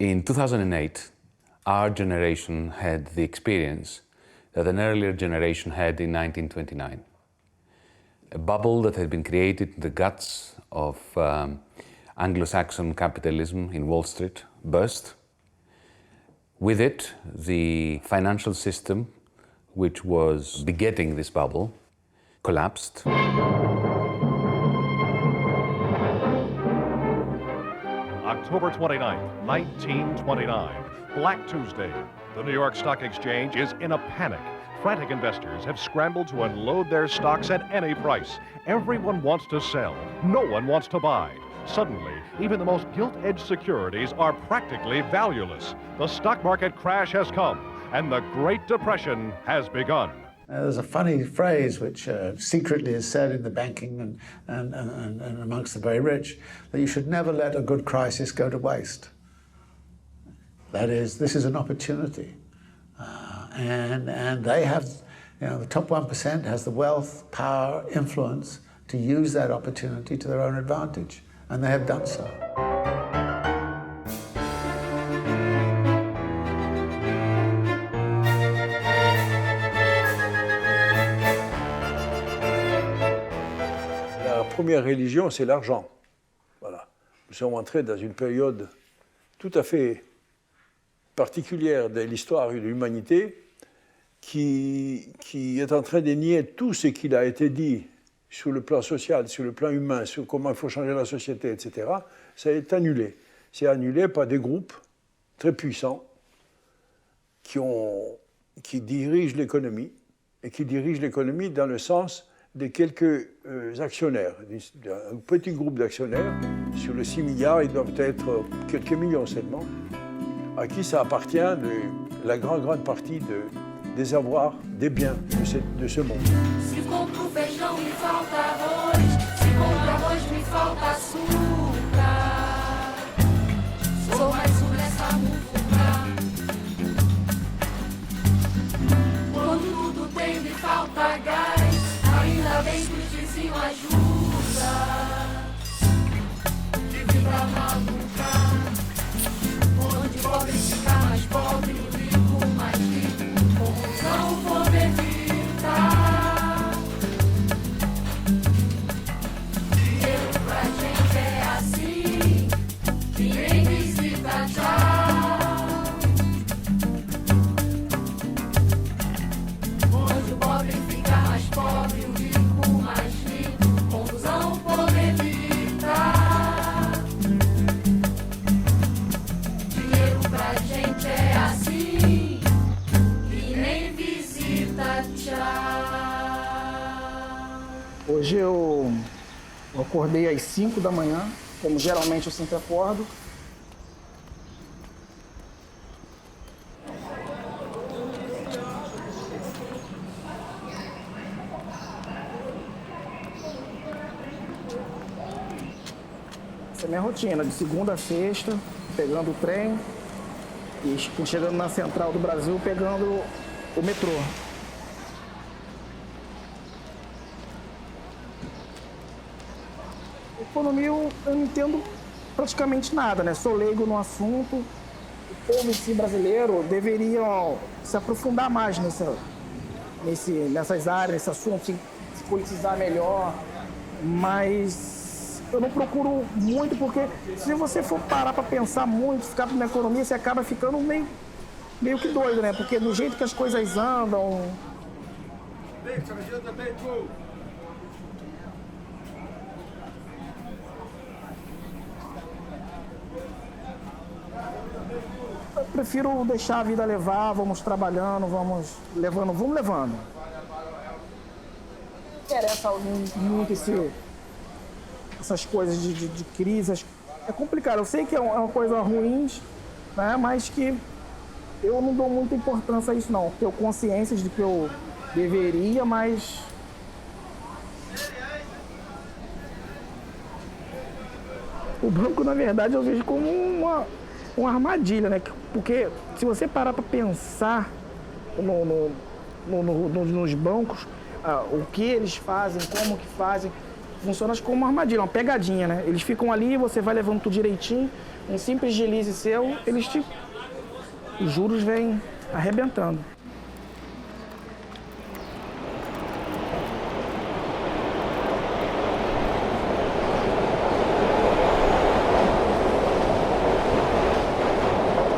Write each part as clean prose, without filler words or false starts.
In 2008, our generation had the experience that an earlier generation had in 1929. A bubble that had been created in the guts of Anglo-Saxon capitalism in Wall Street burst. With it, the financial system, which was begetting this bubble, collapsed. October 29th, 1929, Black Tuesday. The New York Stock Exchange is in a panic. Frantic investors have scrambled to unload their stocks at any price. Everyone wants to sell. No one wants to buy. Suddenly, even the most gilt-edged securities are practically valueless. The stock market crash has come, and the Great Depression has begun. There's a funny phrase which secretly is said in the banking and amongst the very rich, that you should never let a good crisis go to waste. That is, this is an opportunity. And they have, the top 1% has the wealth, power, influence to use that opportunity to their own advantage, and they have done so. La première religion, c'est l'argent. Voilà. Nous sommes entrés dans une période tout à fait particulière de l'histoire de l'humanité qui est en train de nier tout ce qu'il a été dit sur le plan social, sur le plan humain, sur comment il faut changer la société, etc. Ça est annulé. C'est annulé par des groupes très puissants qui dirigent l'économie, et qui dirigent l'économie dans le sens de quelques actionnaires. Un petit groupe d'actionnaires, sur les 6 milliards, ils doivent être quelques millions seulement, à qui ça appartient la grande partie des avoirs, des biens de ce monde. Se compro feijão, me falta arroz. Se compro arroz, me falta açúcar. Sou mais nessa muvuca. Quando tudo tem, me falta gás. Ainda bem que os vizinhos ajudam. Vive pra maluca. Onde o pobre fica mais pobre, o rico mais rico. Não vou evitar. Dinheiro pra gente é assim, que nem visita tchau. Onde o pobre fica mais pobre, o rico mais rico. Confusão vou evitar. Dinheiro pra gente é assim, que nem visita tchau. Hoje eu acordei às 5 da manhã, como geralmente eu sempre acordo. Essa é a minha rotina, de segunda a sexta, pegando o trem e chegando na Central do Brasil, pegando o metrô. Economia eu não entendo praticamente nada, né? Sou leigo no assunto. O povo em si brasileiro deveria se aprofundar mais nessas áreas, nesse assunto, se politizar melhor. Mas eu não procuro muito, porque se você for parar para pensar muito, ficar na economia, você acaba ficando meio que doido, né? Porque do jeito que as coisas andam... Eu prefiro deixar a vida levar, vamos trabalhando, vamos levando. Não interessa muito essas coisas de crise. É complicado, eu sei que é uma coisa ruim, né? Mas que eu não dou muita importância a isso não. Tenho consciência de que eu deveria, mas... O banco, na verdade, eu vejo como uma armadilha, né? Porque se você parar para pensar nos bancos, o que eles fazem, como que fazem, funciona como uma armadilha, uma pegadinha, né? Eles ficam ali, você vai levando tudo direitinho, Um simples deslize seu, os juros vêm arrebentando.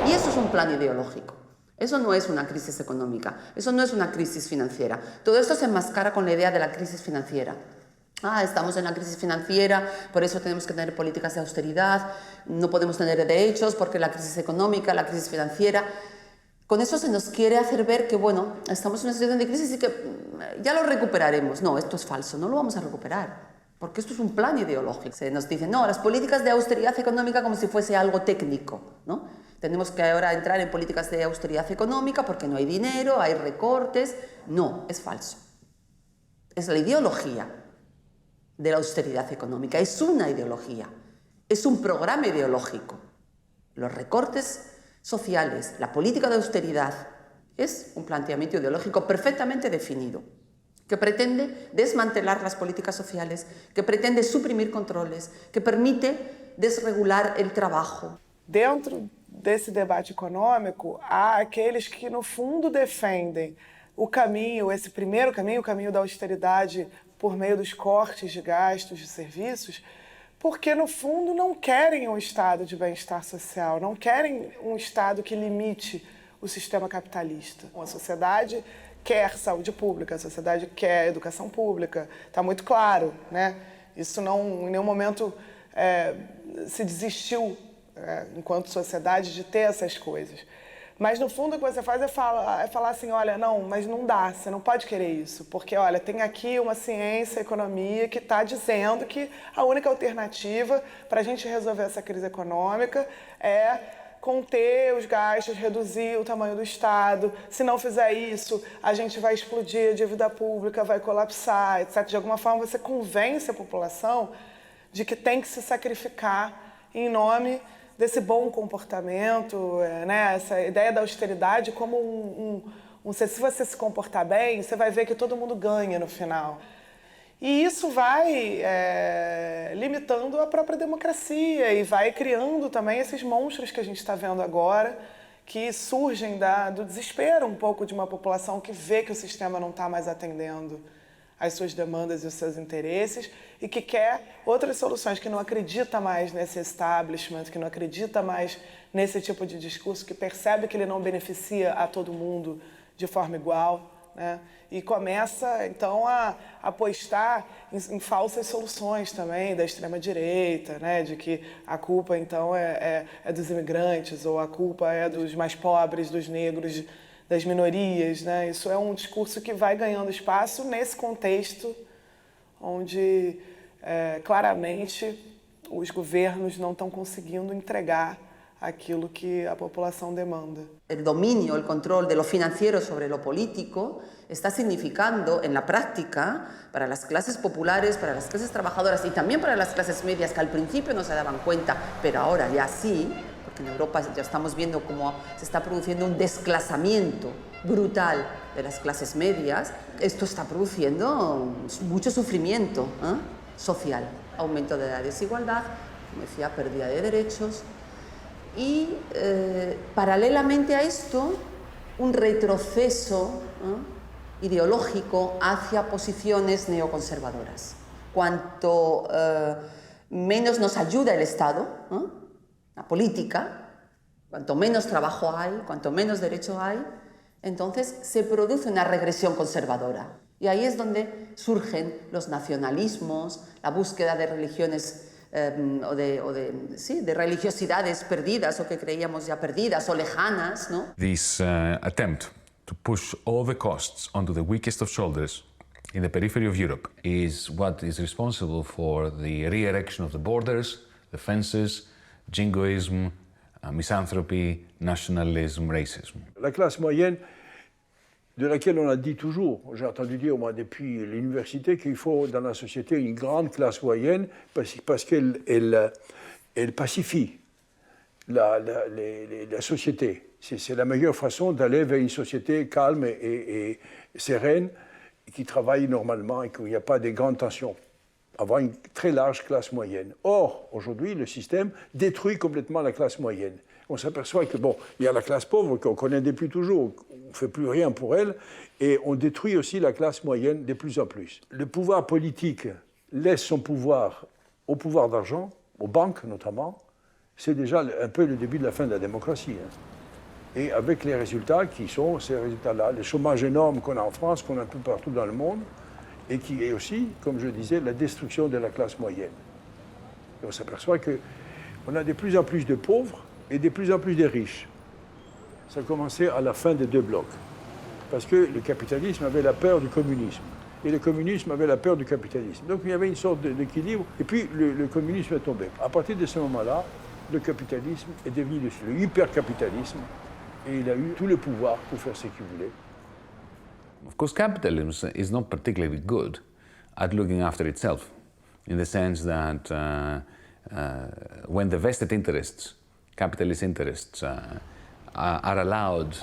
Y eso es un plan ideológico. Eso no es una crisis económica, eso no es una crisis financiera. Todo esto se enmascara con la idea de la crisis financiera. Estamos en la crisis financiera, por eso tenemos que tener políticas de austeridad, no podemos tener derechos porque la crisis económica, la crisis financiera. Con eso se nos quiere hacer ver que, bueno, estamos en una situación de crisis y que ya lo recuperaremos. No, esto es falso, no lo vamos a recuperar, porque esto es un plan ideológico. Se nos dice, no, las políticas de austeridad económica como si fuese algo técnico, ¿no? Tenemos que ahora entrar en políticas de austeridad económica porque no hay dinero, hay recortes. No, es falso. Es la ideología de la austeridad económica, es una ideología, es un programa ideológico. Los recortes sociales, la política de austeridad, es un planteamiento ideológico perfectamente definido, que pretende desmantelar las políticas sociales, que pretende suprimir controles, que permite desregular el trabajo. Dentro desse debate econômico, há aqueles que, no fundo, defendem o caminho, esse primeiro caminho, o caminho da austeridade por meio dos cortes de gastos de serviços, porque, no fundo, não querem um estado de bem-estar social, não querem um estado que limite o sistema capitalista. A sociedade quer saúde pública, a sociedade quer educação pública, está muito claro, né? Isso não, em nenhum momento se desistiu, enquanto sociedade, de ter essas coisas. Mas, no fundo, o que você faz é falar assim, olha, não, mas não dá, você não pode querer isso, porque, olha, tem aqui uma ciência, economia, que está dizendo que a única alternativa para a gente resolver essa crise econômica é conter os gastos, reduzir o tamanho do Estado. Se não fizer isso, a gente vai explodir a dívida pública, vai colapsar, etc. De alguma forma, você convence a população de que tem que se sacrificar em nome desse bom comportamento, né? Essa ideia da austeridade como se você se comportar bem, você vai ver que todo mundo ganha no final. E isso vai limitando a própria democracia e vai criando também esses monstros que a gente está vendo agora, que surgem do desespero um pouco de uma população que vê que o sistema não está mais atendendo as suas demandas e os seus interesses e que quer outras soluções, que não acredita mais nesse establishment, que não acredita mais nesse tipo de discurso, que percebe que ele não beneficia a todo mundo de forma igual, né? E começa, então, a apostar em falsas soluções também da extrema-direita, né? De que a culpa, então, é dos imigrantes, ou a culpa é dos mais pobres, dos negros, das minorias, né? Isso é um discurso que vai ganhando espaço nesse contexto onde, claramente, os governos não estão conseguindo entregar aquilo que a população demanda. El dominio, el control de lo financiero sobre lo político está significando en la práctica para las clases populares, para las clases trabajadoras y también para las clases medias que al principio no se daban cuenta, pero ahora ya sí, porque en Europa ya estamos viendo cómo se está produciendo un desclasamiento brutal de las clases medias. Esto está produciendo mucho sufrimiento social, aumento de la desigualdad, como decía, pérdida de derechos. Y paralelamente a esto, un retroceso ideológico hacia posiciones neoconservadoras. Cuanto menos nos ayuda el Estado, la política, cuanto menos trabajo hay, cuanto menos derecho hay, entonces se produce una regresión conservadora. Y ahí es donde surgen los nacionalismos, la búsqueda de religiones de religiosidades perdidas o que creíamos ya perdidas o lejanas, ¿no? This attempt to push all the costs onto the weakest of shoulders in the periphery of Europe is what is responsible for the re-erection of the borders, the fences, jingoism, misanthropy, nationalism, racism. La classe moyenne, de laquelle on a dit toujours, j'ai entendu dire moi depuis l'université, qu'il faut dans la société une grande classe moyenne parce qu'elle pacifie la société. C'est la meilleure façon d'aller vers une société calme et sereine, qui travaille normalement et qu'il n'y a pas de grandes tensions. avoir une très large classe moyenne. Or, aujourd'hui, le système détruit complètement la classe moyenne. On s'aperçoit que, bon, il y a la classe pauvre qu'on connaît depuis toujours, on ne fait plus rien pour elle, et on détruit aussi la classe moyenne de plus en plus. Le pouvoir politique laisse son pouvoir au pouvoir d'argent, aux banques notamment. C'est déjà un peu le début de la fin de la démocratie. Et avec les résultats qui sont ces résultats-là, le chômage énorme qu'on a en France, qu'on a un peu partout dans le monde, et qui est aussi, comme je disais, la destruction de la classe moyenne. Et on s'aperçoit qu'on a de plus en plus de pauvres et de plus en plus de riches. Ça a commencé à la fin des deux blocs, parce que le capitalisme avait la peur du communisme, et le communisme avait la peur du capitalisme. Donc il y avait une sorte d'équilibre, et puis le communisme est tombé. À partir de ce moment-là, le capitalisme est devenu le hypercapitalisme, et il a eu tout le pouvoir pour faire ce qu'il voulait. Of course, capitalism is not particularly good at looking after itself, in the sense that when the vested interests, capitalist interests, are allowed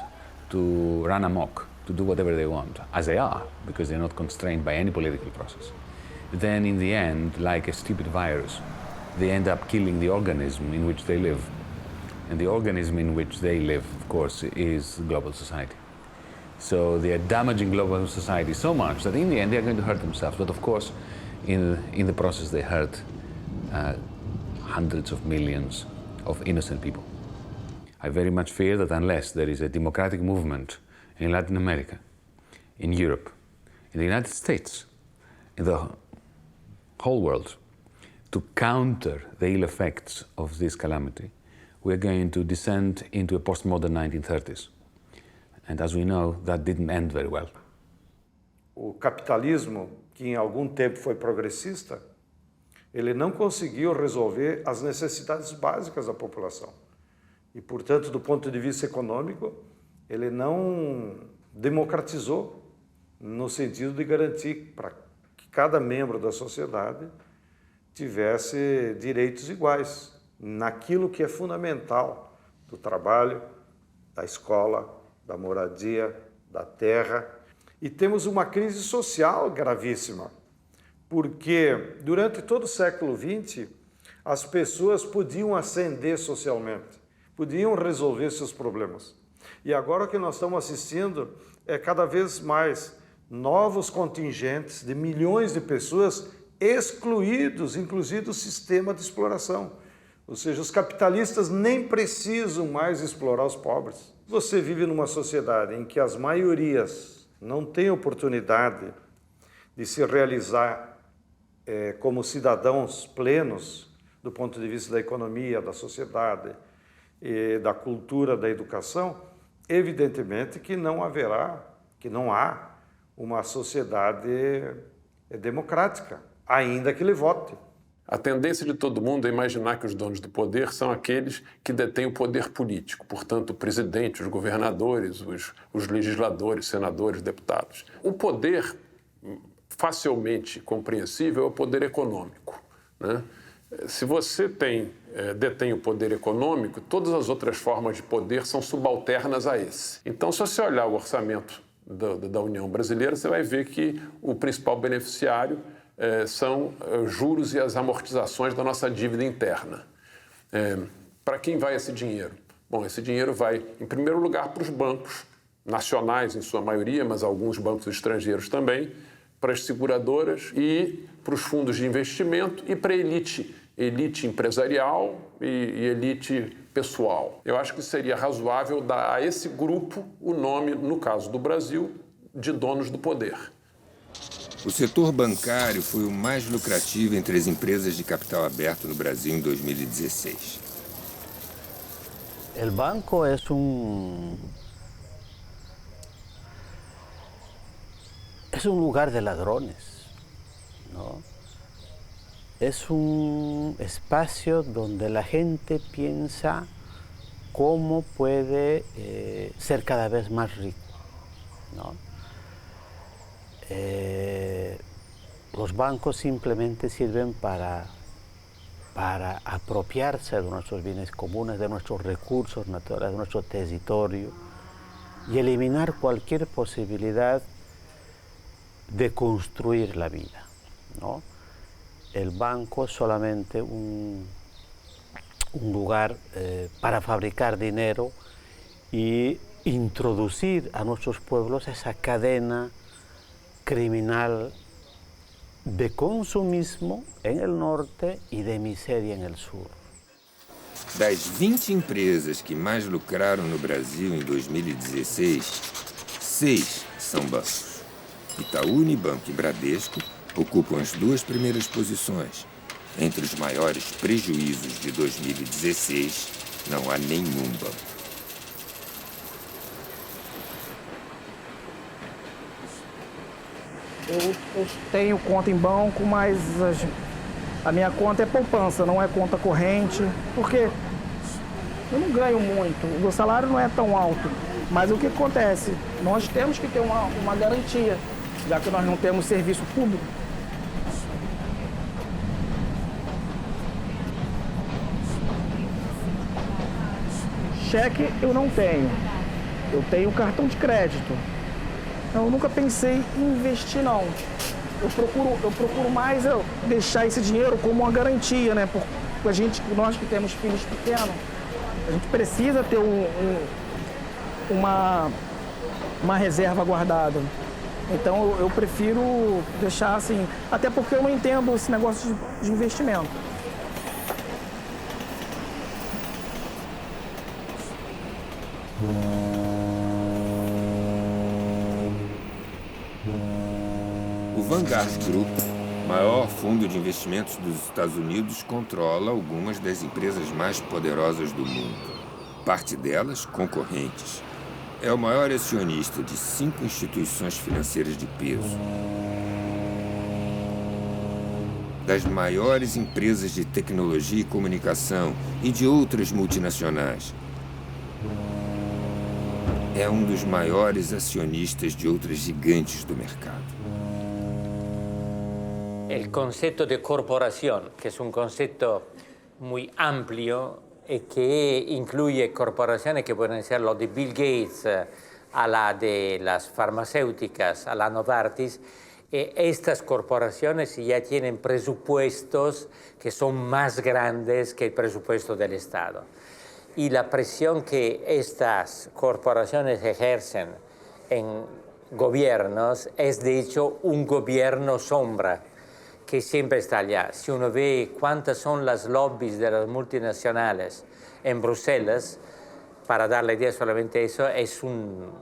to run amok, to do whatever they want, as they are, because they're not constrained by any political process, then in the end, like a stupid virus, they end up killing the organism in which they live. And the organism in which they live, of course, is global society. So they are damaging global society so much that in the end they are going to hurt themselves. But of course, in the process they hurt hundreds of millions of innocent people. I very much fear that unless there is a democratic movement in Latin America, in Europe, in the United States, in the whole world, to counter the ill effects of this calamity, we are going to descend into a postmodern 1930s. And as we know, that didn't end very well. O capitalismo, que em algum tempo foi progressista, ele não conseguiu resolver as necessidades básicas da população. E, portanto, do ponto de vista econômico, ele não democratizou no sentido de garantir para que cada membro da sociedade tivesse direitos iguais naquilo que é fundamental do trabalho, da escola, da moradia, da terra. E temos uma crise social gravíssima, porque durante todo o século XX as pessoas podiam ascender socialmente, podiam resolver seus problemas. E agora o que nós estamos assistindo é cada vez mais novos contingentes de milhões de pessoas excluídos, inclusive do sistema de exploração. Ou seja, os capitalistas nem precisam mais explorar os pobres. Você vive numa sociedade em que as maiorias não têm oportunidade de se realizar como cidadãos plenos do ponto de vista da economia, da sociedade, da cultura, da educação, evidentemente que não há uma sociedade democrática, ainda que ele vote. A tendência de todo mundo é imaginar que os donos do poder são aqueles que detêm o poder político, portanto, o presidente, os governadores, os legisladores, senadores, deputados. O poder facilmente compreensível é o poder econômico, né? Se você detém o poder econômico, todas as outras formas de poder são subalternas a esse. Então, se você olhar o orçamento da União Brasileira, você vai ver que o principal beneficiário são juros e as amortizações da nossa dívida interna. Para quem vai esse dinheiro? Bom, esse dinheiro vai, em primeiro lugar, para os bancos nacionais, em sua maioria, mas alguns bancos estrangeiros também, para as seguradoras e para os fundos de investimento e para a elite empresarial e elite pessoal. Eu acho que seria razoável dar a esse grupo o nome, no caso do Brasil, de donos do poder. O setor bancário foi o mais lucrativo entre as empresas de capital aberto no Brasil em 2016. El banco es un lugar de ladrones, ¿no? Es un espacio donde la gente piensa cómo puede ser cada vez más rico, ¿no? Los bancos simplemente sirven para apropiarse de nuestros bienes comunes, de nuestros recursos naturales, de nuestro territorio y eliminar cualquier posibilidad de construir la vida, ¿no? el banco es solamente un lugar para fabricar dinero y introducir a nuestros pueblos esa cadena criminal de consumismo en el norte y de miseria en el sur. Das 20 empresas que mais lucraram no Brasil em 2016, 6 são bancos. Itaú Unibanco e Bradesco ocupam as 2 primeiras posições. Entre os maiores prejuízos de 2016, não há nenhum banco. Eu tenho conta em banco, mas a minha conta é poupança, não é conta corrente, porque eu não ganho muito, o meu salário não é tão alto. Mas o que acontece? Nós temos que ter uma garantia, já que nós não temos serviço público. Cheque eu não tenho, eu tenho cartão de crédito. Eu nunca pensei em investir, não. Eu procuro mais deixar esse dinheiro como uma garantia, né? Porque nós que temos filhos pequenos, a gente precisa ter uma reserva guardada. Então eu prefiro deixar assim, até porque eu não entendo esse negócio de investimento. O Vanguard Group, maior fundo de investimentos dos Estados Unidos, controla algumas das empresas mais poderosas do mundo. Parte delas, concorrentes. É o maior acionista de 5 instituições financeiras de peso. Das maiores empresas de tecnologia e comunicação e de outras multinacionais. É um dos maiores acionistas de outras gigantes do mercado. El concepto de corporación, que es un concepto muy amplio y que incluye corporaciones que pueden ser lo de Bill Gates, a la de las farmacéuticas, a la Novartis. Estas corporaciones ya tienen presupuestos que son más grandes que el presupuesto del Estado. Y la presión que estas corporaciones ejercen en gobiernos es de hecho un gobierno sombra que siempre está allá. Si uno ve cuántas son las lobbies de las multinacionales en Bruselas, para darle idea solamente eso, es un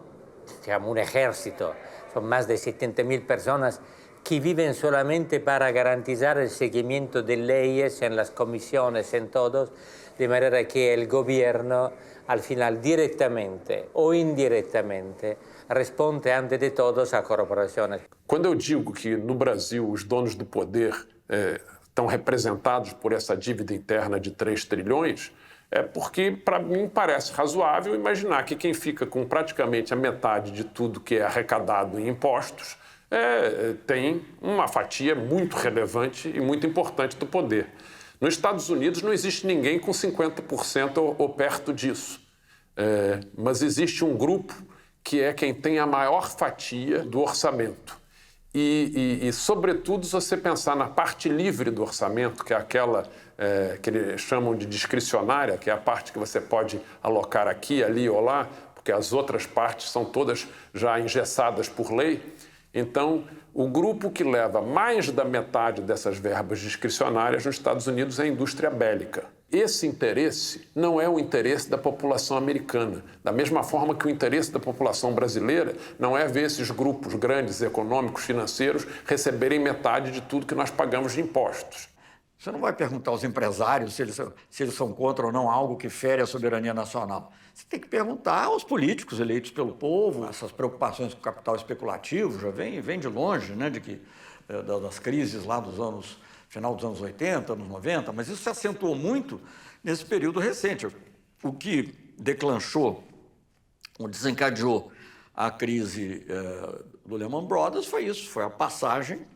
ejército. Son más de 70.000 personas que viven solamente para garantizar el seguimiento de leyes en las comisiones, en todos, de manera que el gobierno, al final, directamente o indiretamente, responde antes de todos a corporações. Quando eu digo que no Brasil os donos do poder estão representados por essa dívida interna de 3 trilhões, é porque, para mim, parece razoável imaginar que quem fica com praticamente a metade de tudo que é arrecadado em impostos tem uma fatia muito relevante e muito importante do poder. Nos Estados Unidos não existe ninguém com 50% ou perto disso, mas existe um grupo que é quem tem a maior fatia do orçamento. E, sobretudo, se você pensar na parte livre do orçamento, que é aquela que eles chamam de discricionária, que é a parte que você pode alocar aqui, ali ou lá, porque as outras partes são todas já engessadas por lei. Então, o grupo que leva mais da metade dessas verbas discricionárias nos Estados Unidos é a indústria bélica. Esse interesse não é o interesse da população americana, da mesma forma que o interesse da população brasileira não é ver esses grupos grandes econômicos, financeiros, receberem metade de tudo que nós pagamos de impostos. Você não vai perguntar aos empresários se eles são contra ou não algo que fere a soberania nacional. Você tem que perguntar aos políticos eleitos pelo povo. Essas preocupações com o capital especulativo já vem de longe, né, das crises lá final dos anos 80, anos 90, mas isso se acentuou muito nesse período recente. O que declanchou, desencadeou a crise do Lehman Brothers foi isso, foi a passagem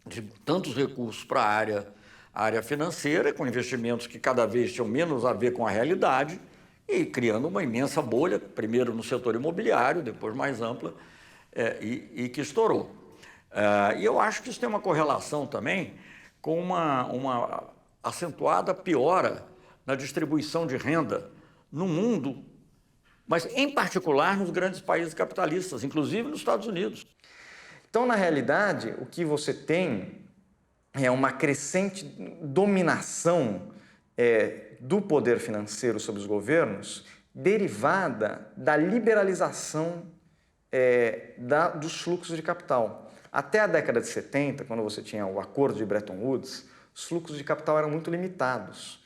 de tantos recursos para a área financeira, com investimentos que cada vez tinham menos a ver com a realidade e criando uma imensa bolha, primeiro no setor imobiliário, depois mais ampla, e que estourou. E eu acho que isso tem uma correlação também com uma acentuada piora na distribuição de renda no mundo, mas em particular nos grandes países capitalistas, inclusive nos Estados Unidos. Então, na realidade, o que você tem é uma crescente dominação do poder financeiro sobre os governos, derivada da liberalização dos fluxos de capital. Até a década de 70, quando você tinha o Acordo de Bretton Woods, os fluxos de capital eram muito limitados,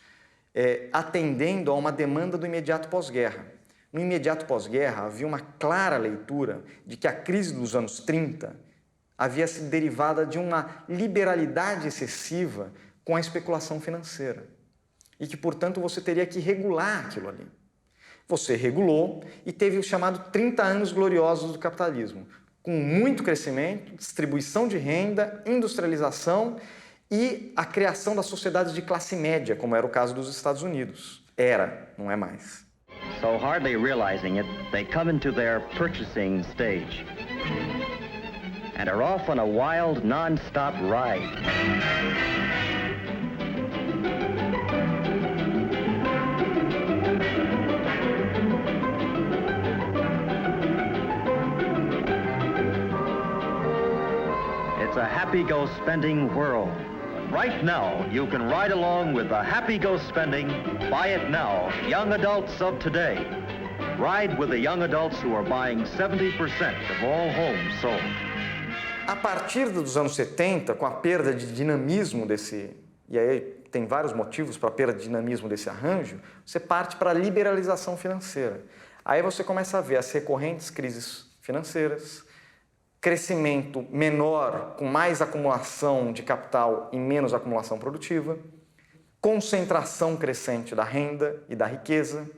atendendo a uma demanda do imediato pós-guerra. No imediato pós-guerra, havia uma clara leitura de que a crise dos anos 30 havia sido derivada de uma liberalidade excessiva com a especulação financeira e que, portanto, você teria que regular aquilo ali. Você regulou e teve o chamado 30 anos gloriosos do capitalismo, com muito crescimento, distribuição de renda, industrialização e a criação das sociedades de classe média, como era o caso dos Estados Unidos. Era, não é mais. So hardly realizing it, they come into their purchasing stage and are off on a wild, non-stop ride. It's a happy-go-spending world. Right now, you can ride along with the happy-go-spending, buy it now, young adults of today. Ride with the young adults who are buying 70% of all homes sold. A partir dos anos 70, com a perda de dinamismo e aí tem vários motivos para a perda de dinamismo desse arranjo, você parte para a liberalização financeira. Aí você começa a ver as recorrentes crises financeiras, crescimento menor, com mais acumulação de capital e menos acumulação produtiva, concentração crescente da renda e da riqueza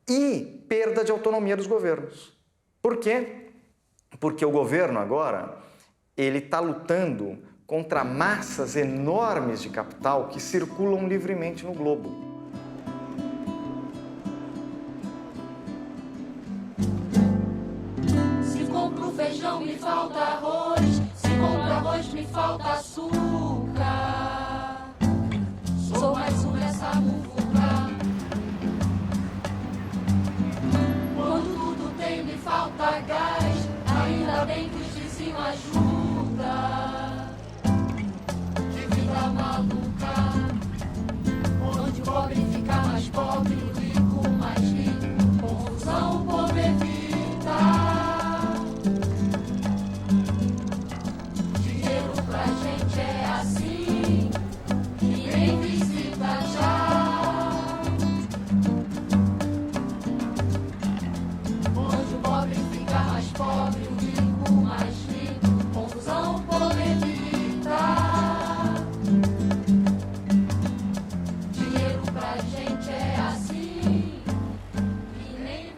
e perda de autonomia dos governos. Por quê? Porque o governo agora ele está lutando contra massas enormes de capital que circulam livremente no globo. Feijão me falta arroz, se compro arroz me falta açúcar. Sou mais um nessa muvuca. Quando tudo tem me falta gás, ainda bem que os vizinhos ajudam. Que vida maluca, onde o pobre fica mais pobre, o rico mais rico, confusão o povo evita.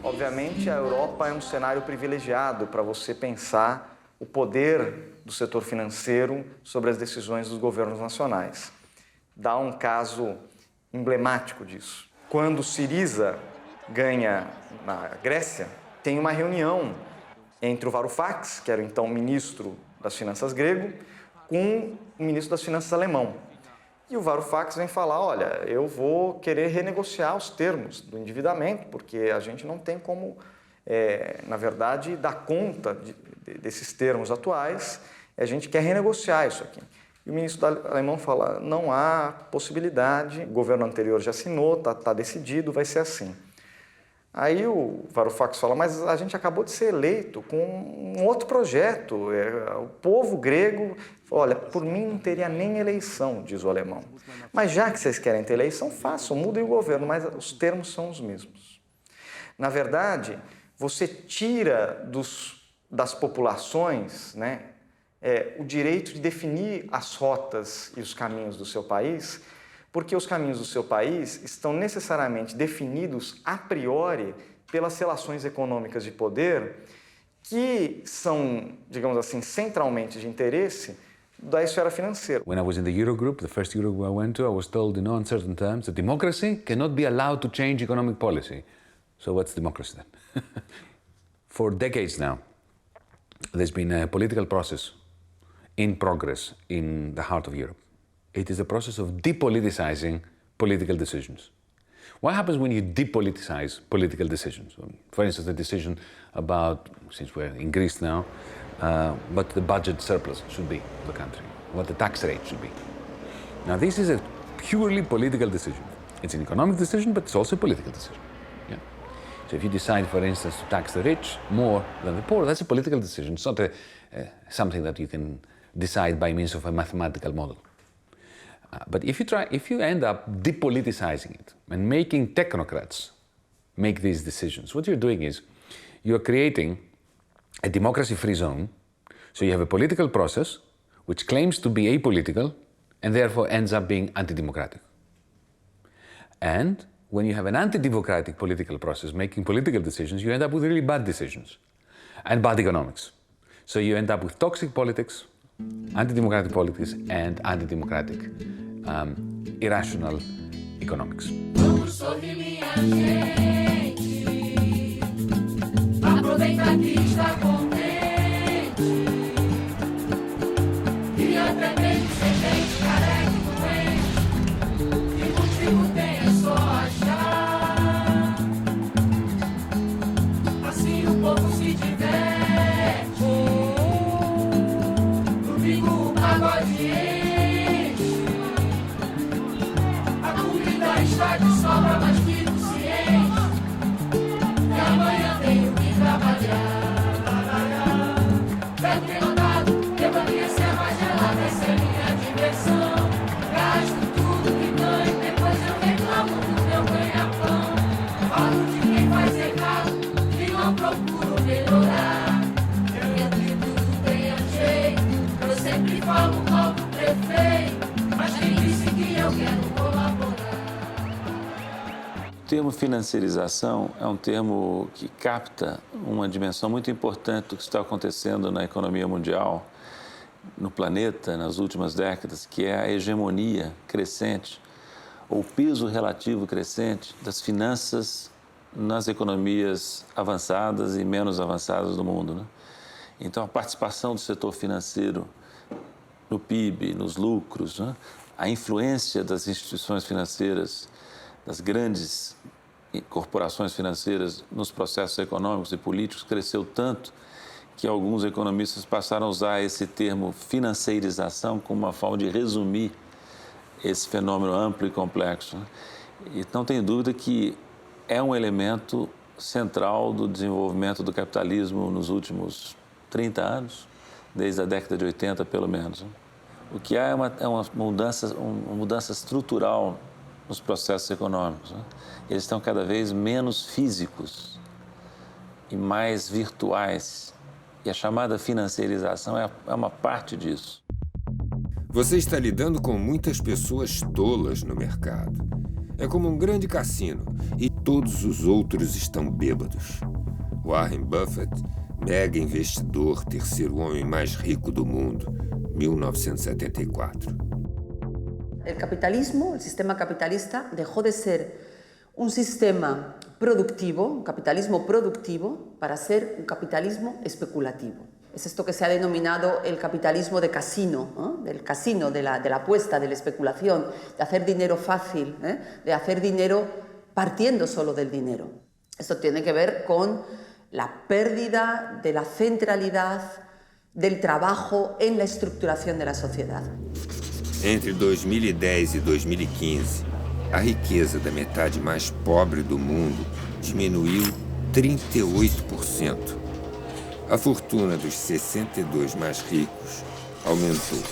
Obviamente, a Europa é um cenário privilegiado para você pensar o poder do setor financeiro sobre as decisões dos governos nacionais. Dá um caso emblemático disso. Quando Syriza ganha na Grécia, tem uma reunião entre o Varoufakis, que era então ministro das Finanças grego, com o ministro das Finanças alemão. E o Varoufakis vem falar, olha, eu vou querer renegociar os termos do endividamento, porque a gente não tem como, na verdade, dar conta desses termos atuais, a gente quer renegociar isso aqui. E o ministro alemão fala, não há possibilidade, o governo anterior já assinou, está decidido, vai ser assim. Aí o Varoufakis fala, mas a gente acabou de ser eleito com um outro projeto, o povo grego, olha, por mim não teria nem eleição, diz o alemão. Mas já que vocês querem ter eleição, façam, mudem o governo, mas os termos são os mesmos. Na verdade, você tira das populações, né, o direito de definir as rotas e os caminhos do seu país, porque os caminhos do seu país estão necessariamente definidos a priori pelas relações econômicas de poder que são, digamos assim, centralmente de interesse da esfera financeira. When I was in the Eurogroup, the first Eurogroup I went to, I was told in no uncertain terms that democracy cannot be allowed to change economic policy. So what's democracy then? For decades now, there's been a political process in progress in the heart of Europe. It is a process of depoliticizing political decisions. What happens when you depoliticize political decisions? For instance, the decision about, since we're in Greece now, what the budget surplus should be of the country, what the tax rate should be. Now, this is a purely political decision. It's an economic decision, but it's also a political decision. Yeah? So if you decide, for instance, to tax the rich more than the poor, that's a political decision. It's not something that you can decide by means of a mathematical model. But if you end up depoliticizing it and making technocrats make these decisions, what you're doing is you're creating a democracy-free zone. So you have a political process which claims to be apolitical and therefore ends up being anti-democratic. And when you have an anti-democratic political process making political decisions, you end up with really bad decisions and bad economics. So you end up with toxic politics, anti-democratic politics, and anti-democratic, irrational economics. Vamos sorrir, minha gente. Aproveita que está contente. E até mesmo sem gente careca e doente. E contigo tem é só achar. Assim o povo se diverte. Domingo o pagode enche. A comida está de sobra, mas fico ciente. E amanhã tenho que trabalhar. Pego bem mandado, devo a minha serva gelada. Essa é minha diversão. Gasto tudo que ganho, depois eu reclamo do meu ganha-pão. Falo de quem faz errado e não procuro melhorar. Entre tudo tem jeito, eu sempre falo mal do prefeito. Mas quem disse que eu quero colaborar? O termo financiarização é um termo que capta uma dimensão muito importante do que está acontecendo na economia mundial, no planeta, nas últimas décadas, que é a hegemonia crescente, ou peso relativo crescente das finanças nas economias avançadas e menos avançadas do mundo, né? Então, a participação do setor financeiro no PIB, nos lucros, né? A influência das instituições financeiras, das grandes corporações financeiras nos processos econômicos e políticos cresceu tanto que alguns economistas passaram a usar esse termo financeirização como uma forma de resumir esse fenômeno amplo e complexo, né? E não tem dúvida que é um elemento central do desenvolvimento do capitalismo nos últimos 30 anos, desde a década de 80 pelo menos, né? O que é uma mudança estrutural nos processos econômicos, né? Eles estão cada vez menos físicos e mais virtuais. E a chamada financiarização é uma parte disso. Você está lidando com muitas pessoas tolas no mercado. É como um grande cassino e todos os outros estão bêbados. Warren Buffett, mega investidor, terceiro homem mais rico do mundo, 1974. El capitalismo, el sistema capitalista, dejó de ser un sistema productivo, un capitalismo productivo, para ser un capitalismo especulativo. Es esto que se ha denominado el capitalismo de casino, ¿no? Del casino, de la apuesta, de la especulación, de hacer dinero fácil, de hacer dinero partiendo solo del dinero. Esto tiene que ver con la pérdida de la centralidad del trabajo en la estructuración de la sociedad. Entre 2010 e 2015, a riqueza da metade mais pobre do mundo diminuiu 38%. A fortuna dos 62 mais ricos aumentou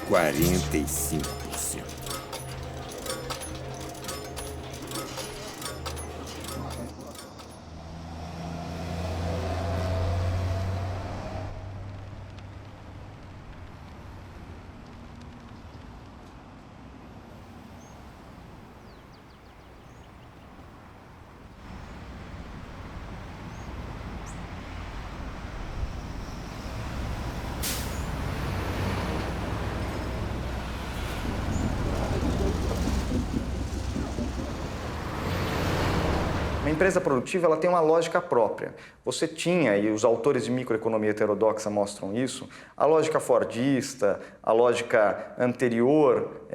45%. A empresa produtiva ela tem uma lógica própria. Você tinha, e os autores de microeconomia heterodoxa mostram isso, a lógica fordista, a lógica anterior,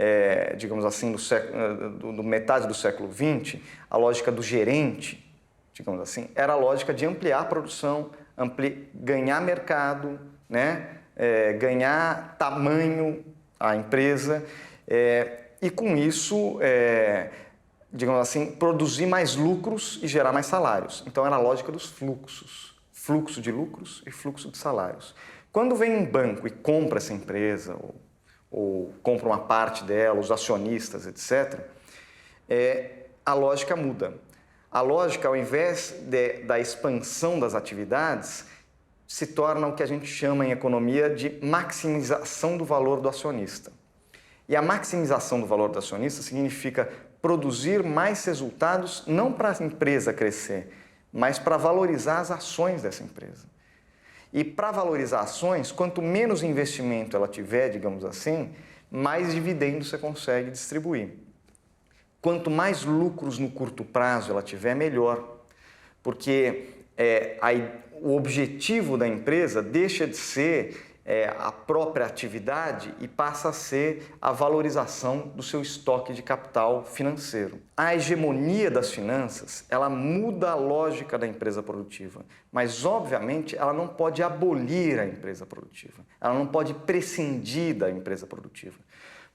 digamos assim, do metade do século XX, a lógica do gerente, digamos assim, era a lógica de ampliar a produção, ganhar mercado, né? Ganhar tamanho à empresa e, com isso, digamos assim, produzir mais lucros e gerar mais salários. Então, era a lógica dos fluxos. Fluxo de lucros e fluxo de salários. Quando vem um banco e compra essa empresa, ou compra uma parte dela, os acionistas, etc., a lógica muda. A lógica, ao invés da expansão das atividades, se torna o que a gente chama em economia de maximização do valor do acionista. E a maximização do valor do acionista significa produzir mais resultados, não para a empresa crescer, mas para valorizar as ações dessa empresa. E para valorizar ações, quanto menos investimento ela tiver, digamos assim, mais dividendos você consegue distribuir. Quanto mais lucros no curto prazo ela tiver, melhor. Porque o objetivo da empresa deixa de ser a própria atividade e passa a ser a valorização do seu estoque de capital financeiro. A hegemonia das finanças, ela muda a lógica da empresa produtiva, mas, obviamente, ela não pode abolir a empresa produtiva, ela não pode prescindir da empresa produtiva,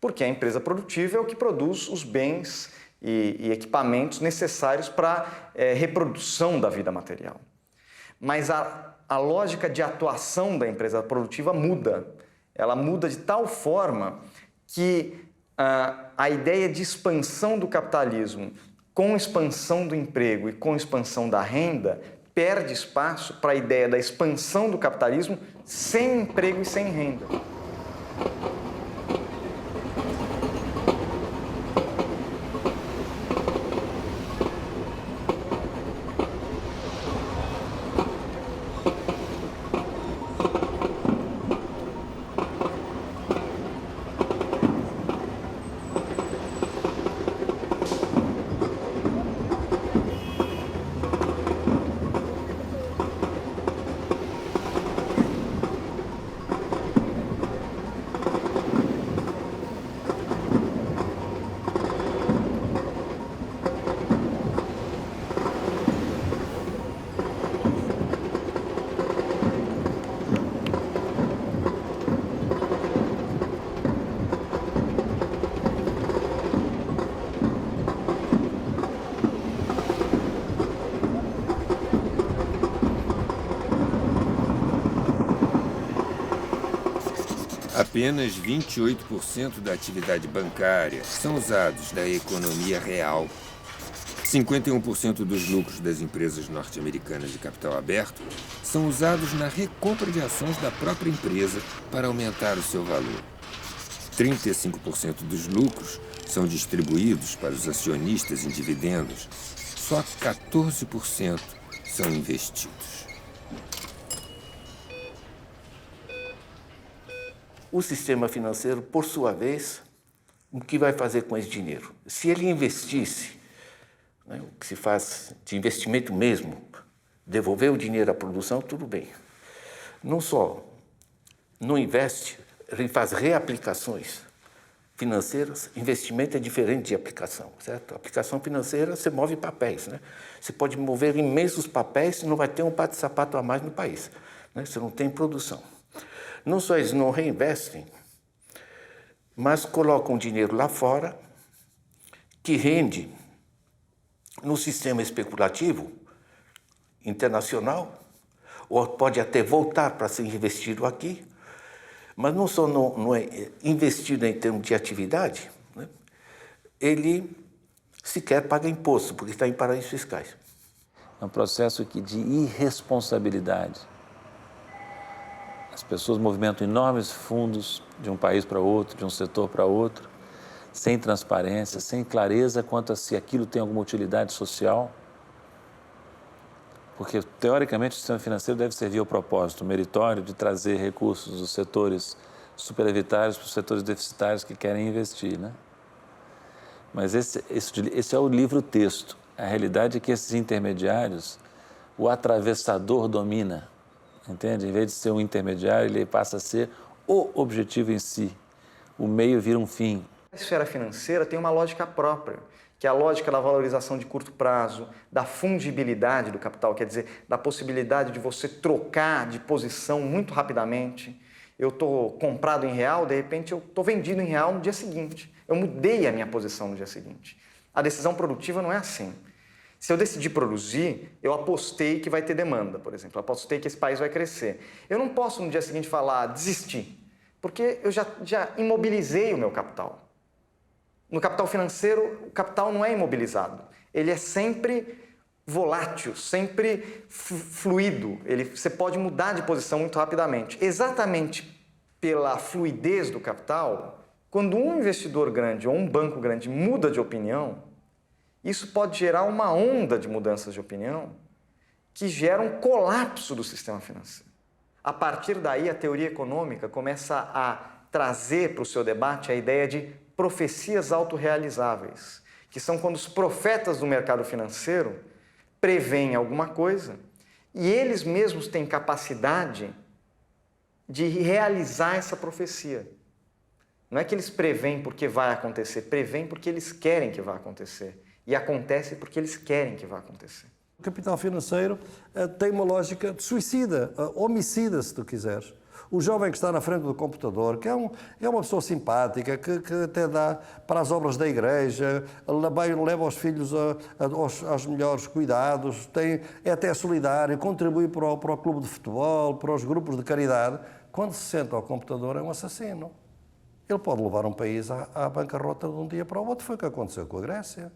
porque a empresa produtiva é o que produz os bens e equipamentos necessários para a reprodução da vida material. Mas a lógica de atuação da empresa produtiva muda. Ela muda de tal forma que a ideia de expansão do capitalismo com expansão do emprego e com expansão da renda perde espaço para a ideia da expansão do capitalismo sem emprego e sem renda. Apenas 28% da atividade bancária são usados da economia real. 51% dos lucros das empresas norte-americanas de capital aberto são usados na recompra de ações da própria empresa para aumentar o seu valor. 35% dos lucros são distribuídos para os acionistas em dividendos. Só 14% são investidos. O sistema financeiro, por sua vez, o que vai fazer com esse dinheiro? Se ele investisse, né, o que se faz de investimento mesmo, devolver o dinheiro à produção, tudo bem. Não só não investe, ele faz reaplicações financeiras. Investimento é diferente de aplicação, certo? Aplicação financeira, você move papéis, né? Você pode mover imensos papéis e não vai ter um par de sapato a mais no país, né? Você não tem produção. Não só eles não reinvestem, mas colocam dinheiro lá fora, que rende no sistema especulativo internacional, ou pode até voltar para ser investido aqui, mas não só não é investido em termos de atividade, né? Ele sequer paga imposto, porque está em paraísos fiscais. É um processo de irresponsabilidade. As pessoas movimentam enormes fundos de um país para outro, de um setor para outro, sem transparência, sem clareza quanto a se aquilo tem alguma utilidade social. Porque, teoricamente, o sistema financeiro deve servir ao propósito meritório de trazer recursos dos setores superavitários para os setores deficitários que querem investir, né? Mas esse é o livro-texto. A realidade é que esses intermediários, o atravessador domina, entende? Em vez de ser um intermediário, ele passa a ser o objetivo em si. O meio vira um fim. A esfera financeira tem uma lógica própria, que é a lógica da valorização de curto prazo, da fungibilidade do capital, quer dizer, da possibilidade de você trocar de posição muito rapidamente. Eu estou comprado em real, de repente eu estou vendido em real no dia seguinte. Eu mudei a minha posição no dia seguinte. A decisão produtiva não é assim. Se eu decidir produzir, eu apostei que vai ter demanda, por exemplo. Eu apostei que esse país vai crescer. Eu não posso no dia seguinte falar, desistir, porque eu já imobilizei o meu capital. No capital financeiro, o capital não é imobilizado. Ele é sempre volátil, sempre fluido. Você pode mudar de posição muito rapidamente. Exatamente pela fluidez do capital, quando um investidor grande ou um banco grande muda de opinião, isso pode gerar uma onda de mudanças de opinião que gera um colapso do sistema financeiro. A partir daí, a teoria econômica começa a trazer para o seu debate a ideia de profecias autorrealizáveis, que são quando os profetas do mercado financeiro preveem alguma coisa e eles mesmos têm capacidade de realizar essa profecia. Não é que eles preveem porque vai acontecer, preveem porque eles querem que vá acontecer. E acontece porque eles querem que vá acontecer. O capital financeiro tem uma lógica de suicida, homicida, se tu quiseres. O jovem que está na frente do computador, que é uma pessoa simpática, que até dá para as obras da igreja, leva os filhos aos melhores cuidados, é até solidário, contribui para o clube de futebol, para os grupos de caridade. Quando se senta ao computador é um assassino. Ele pode levar um país à bancarrota de um dia para o outro. Foi o que aconteceu com a Grécia.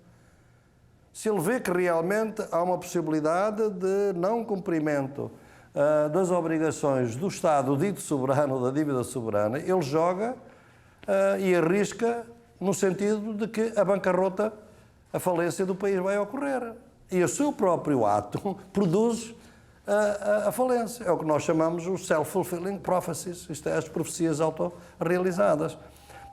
Se ele vê que realmente há uma possibilidade de não cumprimento das obrigações do Estado dito soberano, da dívida soberana, ele joga e arrisca no sentido de que a bancarrota, a falência do país vai ocorrer. E o seu próprio ato produz a falência. É o que nós chamamos os self-fulfilling prophecies, isto é, as profecias autorrealizadas.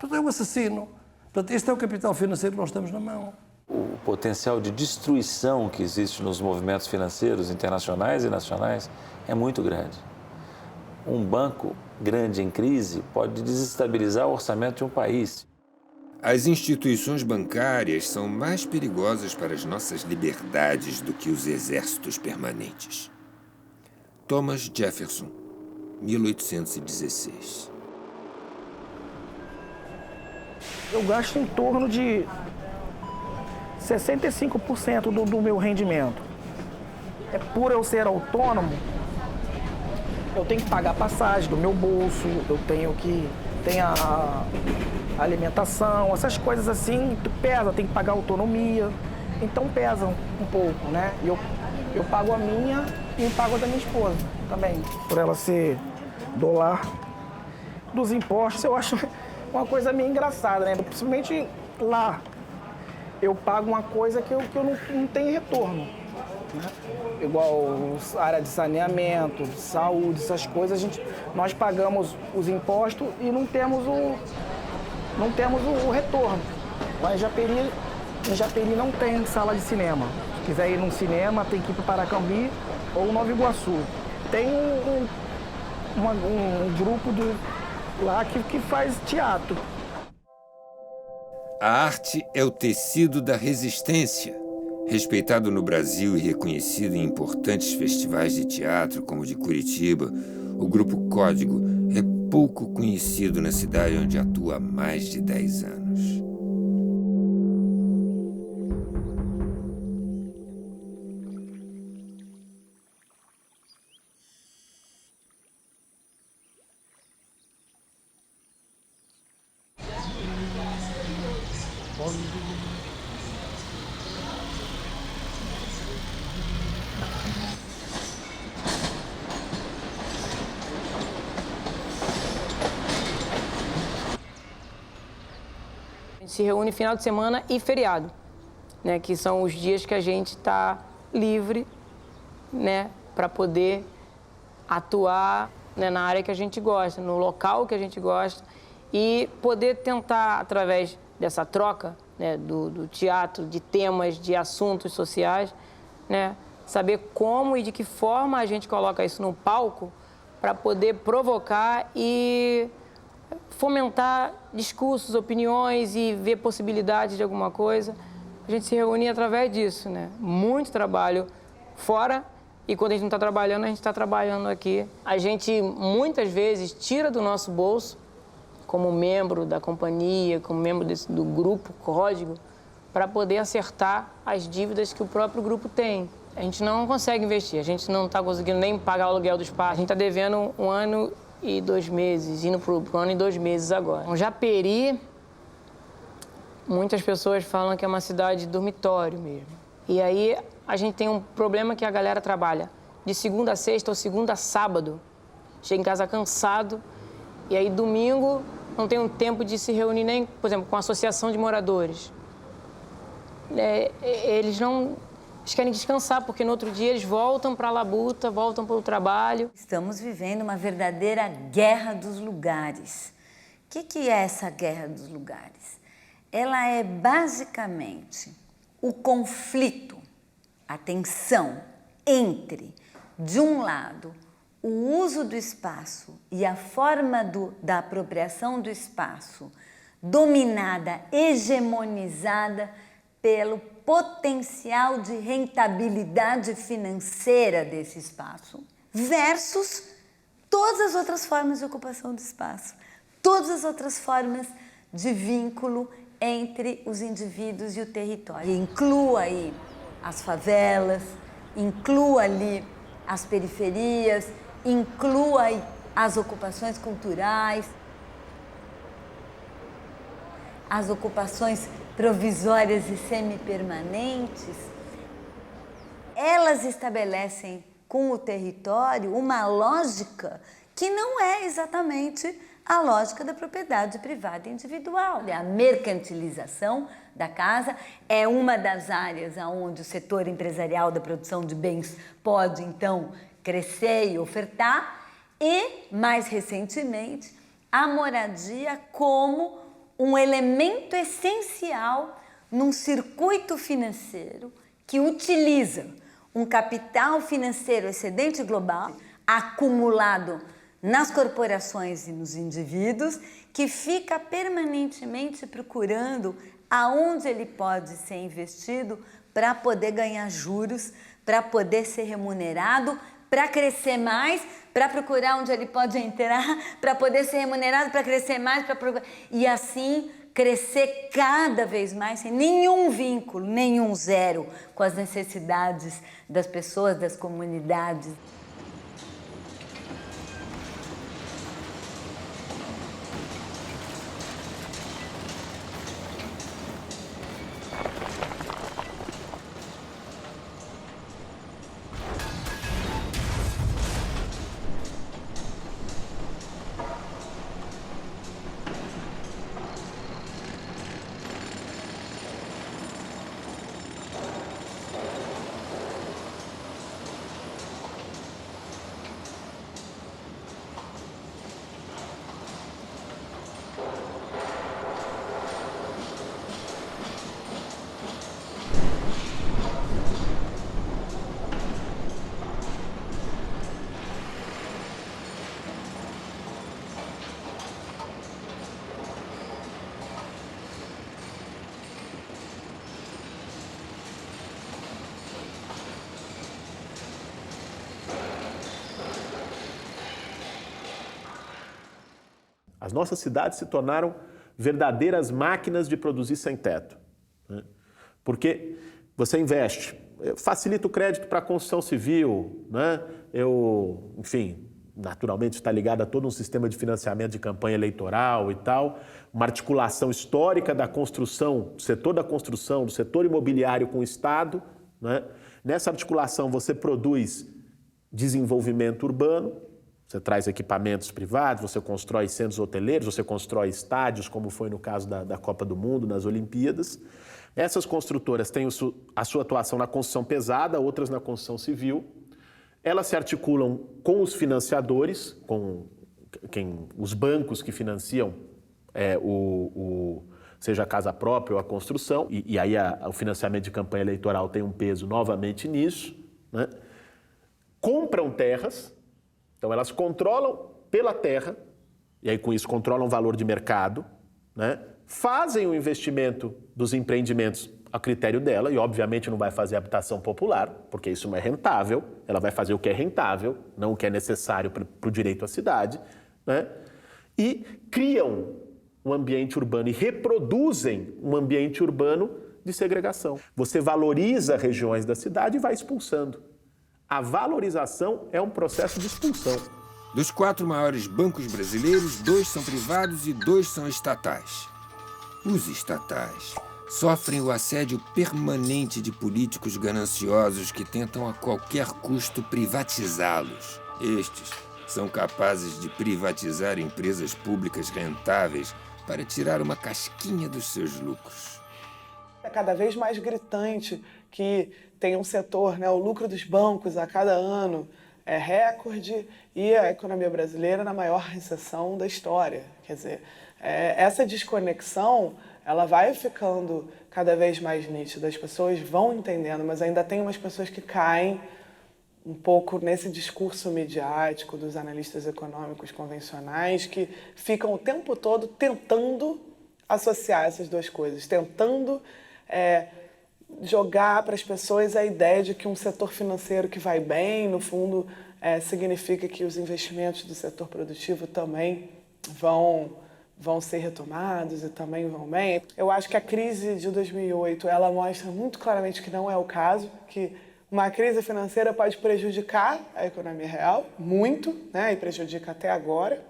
Portanto, é um assassino. Portanto, este é o capital financeiro que nós temos na mão. O potencial de destruição que existe nos movimentos financeiros internacionais e nacionais é muito grande. Um banco grande em crise pode desestabilizar o orçamento de um país. As instituições bancárias são mais perigosas para as nossas liberdades do que os exércitos permanentes. Thomas Jefferson, 1816. Eu gasto em torno de 65% do meu rendimento. É por eu ser autônomo, eu tenho que pagar a passagem do meu bolso, eu tenho que ter a alimentação, essas coisas assim, pesa, tem que pagar a autonomia, então pesa um pouco, né? E eu pago a minha e pago a da minha esposa também, por ela ser do lar. Dos impostos, eu acho uma coisa meio engraçada, né? Principalmente lá, eu pago uma coisa que eu não tenho retorno, né? Igual a área de saneamento, de saúde, essas coisas, nós pagamos os impostos e não temos o retorno. Lá em Japeri não tem sala de cinema. Se quiser ir num cinema, tem que ir para Paracambi ou Nova Iguaçu. Tem um grupo lá que faz teatro. A arte é o tecido da resistência. Respeitado no Brasil e reconhecido em importantes festivais de teatro, como o de Curitiba, o Grupo Código é pouco conhecido na cidade onde atua há mais de 10 anos. A gente se reúne final de semana e feriado, né, que são os dias que a gente está livre, né, para poder atuar, né, na área que a gente gosta, no local que a gente gosta e poder tentar, através dessa troca, né, do teatro, de temas, de assuntos sociais, né, saber como e de que forma a gente coloca isso no palco para poder provocar e fomentar discursos, opiniões e ver possibilidades de alguma coisa. A gente se reúne através disso, né? Muito trabalho fora e quando a gente não está trabalhando, a gente está trabalhando aqui. A gente muitas vezes tira do nosso bolso, como membro da companhia, como membro do grupo Código, para poder acertar as dívidas que o próprio grupo tem. A gente não consegue investir, a gente não está conseguindo nem pagar o aluguel do espaço. A gente está devendo 1 ano e 2 meses, indo para o 1 ano e 2 meses agora. Então, Japeri, muitas pessoas falam que é uma cidade dormitório mesmo. E aí a gente tem um problema que a galera trabalha de segunda a sexta ou segunda a sábado. Chega em casa cansado e aí domingo não tem um tempo de se reunir nem, por exemplo, com a associação de moradores. Eles querem descansar, porque no outro dia eles voltam para a labuta, voltam para o trabalho. Estamos vivendo uma verdadeira guerra dos lugares. O que é essa guerra dos lugares? Ela é basicamente o conflito, a tensão entre, de um lado, o uso do espaço e a forma da apropriação do espaço dominada, hegemonizada pelo potencial de rentabilidade financeira desse espaço, versus todas as outras formas de ocupação do espaço, todas as outras formas de vínculo entre os indivíduos e o território. Inclua aí as favelas, inclua ali as periferias, inclua aí as ocupações culturais, as ocupações provisórias e semipermanentes. Elas estabelecem com o território uma lógica que não é exatamente a lógica da propriedade privada individual. A mercantilização da casa é uma das áreas onde o setor empresarial da produção de bens pode, então, crescer e ofertar, e, mais recentemente, a moradia como um elemento essencial num circuito financeiro que utiliza um capital financeiro excedente global acumulado nas corporações e nos indivíduos, que fica permanentemente procurando aonde ele pode ser investido para poder ganhar juros, para poder ser remunerado, para crescer mais, para procurar onde ele pode entrar, para poder ser remunerado, para crescer mais, e assim crescer cada vez mais, sem nenhum vínculo, nenhum zero com as necessidades das pessoas, das comunidades. As nossas cidades se tornaram verdadeiras máquinas de produzir sem teto, né? Porque você investe, facilita o crédito para a construção civil, né? Enfim, naturalmente está ligado a todo um sistema de financiamento de campanha eleitoral e tal, uma articulação histórica da construção, do setor da construção, do setor imobiliário com o Estado, né? Nessa articulação você produz desenvolvimento urbano, você traz equipamentos privados, você constrói centros hoteleiros, você constrói estádios, como foi no caso da Copa do Mundo, nas Olimpíadas. Essas construtoras têm a sua atuação na construção pesada, outras na construção civil. Elas se articulam com os financiadores, com os bancos que financiam seja a casa própria ou a construção, e aí o financiamento de campanha eleitoral tem um peso novamente nisso, né? Compram terras, então elas controlam pela terra, e aí com isso controlam o valor de mercado, né? Fazem o investimento dos empreendimentos a critério dela, e obviamente não vai fazer habitação popular, porque isso não é rentável, ela vai fazer o que é rentável, não o que é necessário para o direito à cidade, né? E criam um ambiente urbano e reproduzem um ambiente urbano de segregação. Você valoriza regiões da cidade e vai expulsando. A valorização é um processo de expulsão. Dos 4 maiores bancos brasileiros, 2 são privados e 2 são estatais. Os estatais sofrem o assédio permanente de políticos gananciosos que tentam a qualquer custo privatizá-los. Estes são capazes de privatizar empresas públicas rentáveis para tirar uma casquinha dos seus lucros. É cada vez mais gritante que tem um setor, né, o lucro dos bancos a cada ano é recorde e a economia brasileira na maior recessão da história. Quer dizer, essa desconexão ela vai ficando cada vez mais nítida, as pessoas vão entendendo, mas ainda tem umas pessoas que caem um pouco nesse discurso midiático dos analistas econômicos convencionais que ficam o tempo todo tentando associar essas duas coisas, tentando jogar para as pessoas a ideia de que um setor financeiro que vai bem, no fundo, significa que os investimentos do setor produtivo também vão ser retomados e também vão bem. Eu acho que a crise de 2008 ela mostra muito claramente que não é o caso, que uma crise financeira pode prejudicar a economia real, muito, né, e prejudica até agora,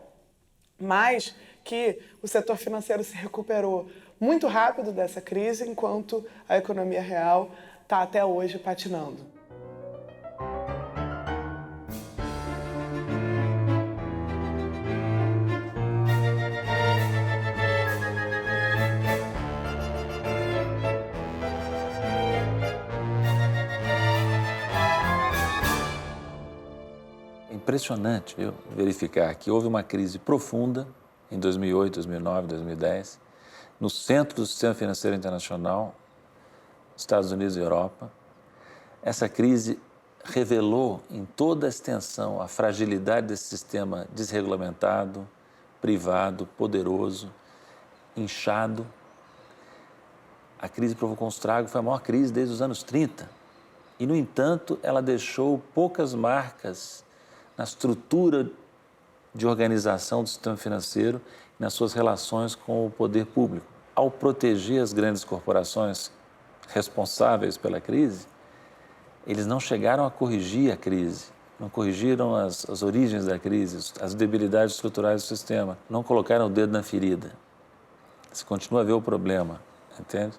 mas que o setor financeiro se recuperou muito rápido dessa crise, enquanto a economia real está até hoje patinando. É impressionante verificar que houve uma crise profunda em 2008, 2009, 2010, no centro do sistema financeiro internacional, Estados Unidos e Europa. Essa crise revelou em toda a extensão a fragilidade desse sistema desregulamentado, privado, poderoso, inchado. A crise provocou um estrago, foi a maior crise desde os anos 30. E, no entanto, ela deixou poucas marcas na estrutura de organização do sistema financeiro e nas suas relações com o poder público. Ao proteger as grandes corporações responsáveis pela crise, eles não chegaram a corrigir a crise, não corrigiram as origens da crise, as debilidades estruturais do sistema, não colocaram o dedo na ferida. Se continua a ver o problema, entende?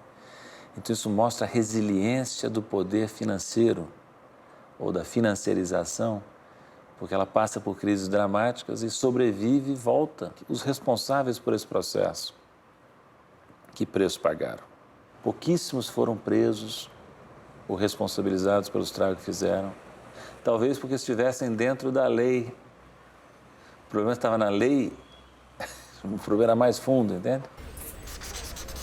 Então isso mostra a resiliência do poder financeiro ou da financiarização, porque ela passa por crises dramáticas e sobrevive e volta. Os responsáveis por esse processo, que preço pagaram? Pouquíssimos foram presos ou responsabilizados pelo estrago que fizeram, talvez porque estivessem dentro da lei. O problema estava na lei, o problema era mais fundo, entende?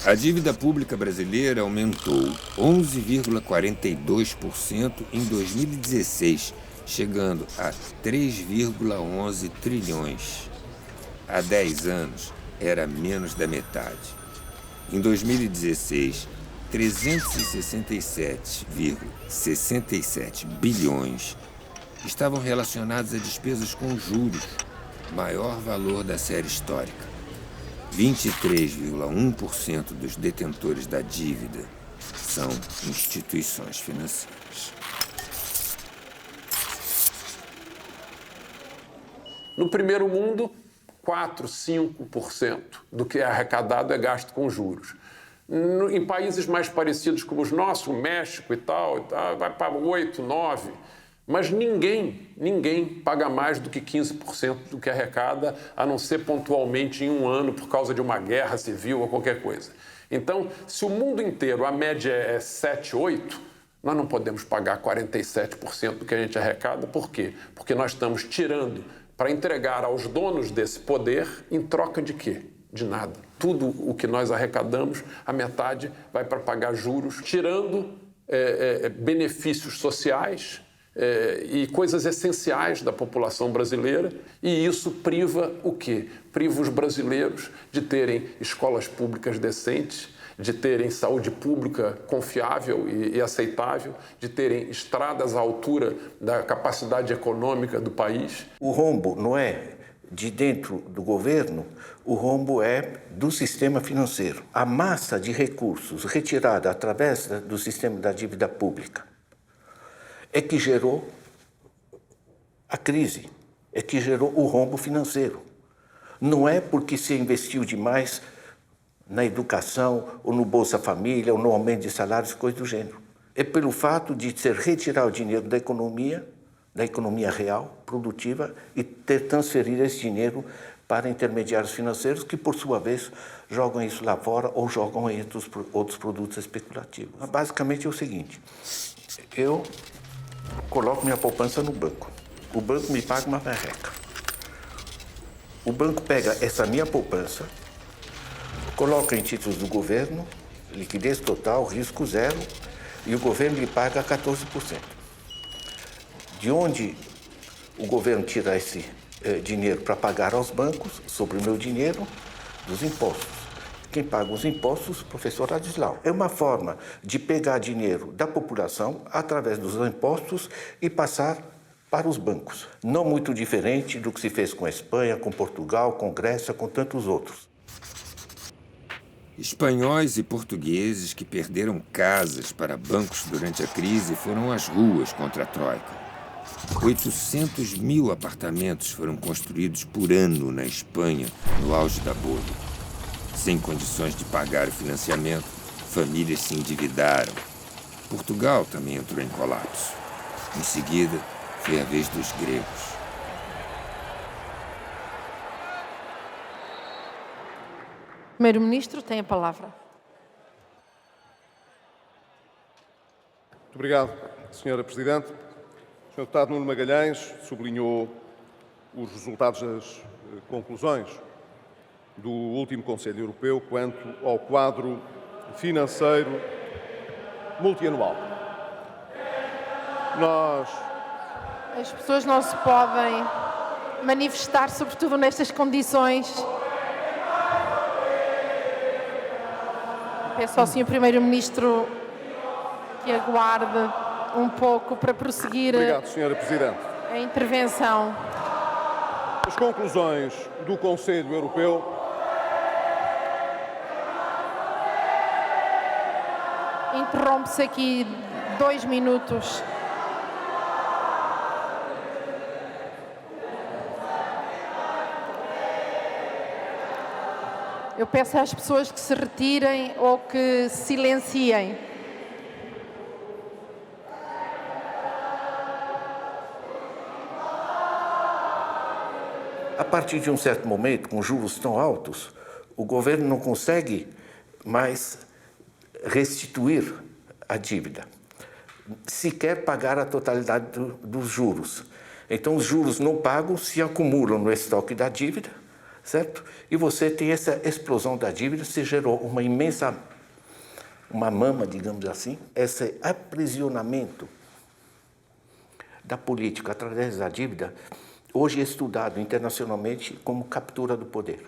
A dívida pública brasileira aumentou 11,42% em 2016, chegando a 3,11 trilhões. Há 10 anos, era menos da metade. Em 2016, 367,67 bilhões estavam relacionados a despesas com juros, maior valor da série histórica. 23,1% dos detentores da dívida são instituições financeiras. No primeiro mundo, 4%, 5% do que é arrecadado é gasto com juros. Em países mais parecidos como os nossos, o México e tal, vai para 8%, 9%. Mas ninguém paga mais do que 15% do que arrecada, a não ser pontualmente em um ano por causa de uma guerra civil ou qualquer coisa. Então, se o mundo inteiro a média é 7, 8%, nós não podemos pagar 47% do que a gente arrecada. Por quê? Porque nós estamos tirando para entregar aos donos desse poder em troca de quê? De nada. Tudo o que nós arrecadamos, a metade vai para pagar juros, tirando benefícios sociais e coisas essenciais da população brasileira. E isso priva o quê? Priva os brasileiros de terem escolas públicas decentes, de terem saúde pública confiável e aceitável, de terem estradas à altura da capacidade econômica do país. O rombo não é de dentro do governo, o rombo é do sistema financeiro. A massa de recursos retirada através do sistema da dívida pública é que gerou a crise, é que gerou o rombo financeiro. Não é porque se investiu demais na educação, ou no Bolsa Família, ou no aumento de salários, coisa do gênero. É pelo fato de ser retirar o dinheiro da economia real, produtiva, e ter transferido esse dinheiro para intermediários financeiros que, por sua vez, jogam isso lá fora ou jogam entre os outros produtos especulativos. Mas, basicamente é o seguinte, eu coloco minha poupança no banco. O banco me paga uma merreca. O banco pega essa minha poupança, coloca em títulos do governo, liquidez total, risco zero, e o governo lhe paga 14%. De onde o governo tira esse dinheiro para pagar aos bancos, sobre o meu dinheiro, dos impostos. Quem paga os impostos, professor Adislau. É uma forma de pegar dinheiro da população através dos impostos e passar para os bancos. Não muito diferente do que se fez com a Espanha, com Portugal, com Grécia, com tantos outros. Espanhóis e portugueses que perderam casas para bancos durante a crise foram às ruas contra a Troika. 800 mil apartamentos foram construídos por ano na Espanha, no auge da bolha. Sem condições de pagar o financiamento, famílias se endividaram. Portugal também entrou em colapso. Em seguida, foi a vez dos gregos. Primeiro-Ministro tem a palavra. Muito obrigado, Sra. Presidente. O Sr. Deputado Nuno Magalhães sublinhou os resultados das conclusões do último Conselho Europeu quanto ao quadro financeiro multianual. As pessoas não se podem manifestar, sobretudo nestas condições. Peço ao Sr. Primeiro-Ministro que aguarde um pouco para prosseguir. Obrigado, Sra. Presidente. A intervenção. As conclusões do Conselho Europeu Interrompe-se aqui 2 minutos. Eu peço às pessoas que se retirem ou que silenciem. A partir de um certo momento, com juros tão altos, o governo não consegue mais restituir a dívida, sequer pagar a totalidade dos juros. Então, os juros não pagos se acumulam no estoque da dívida, certo? E você tem essa explosão da dívida, se gerou uma mama, digamos assim, esse aprisionamento da política através da dívida, hoje é estudado internacionalmente como captura do poder.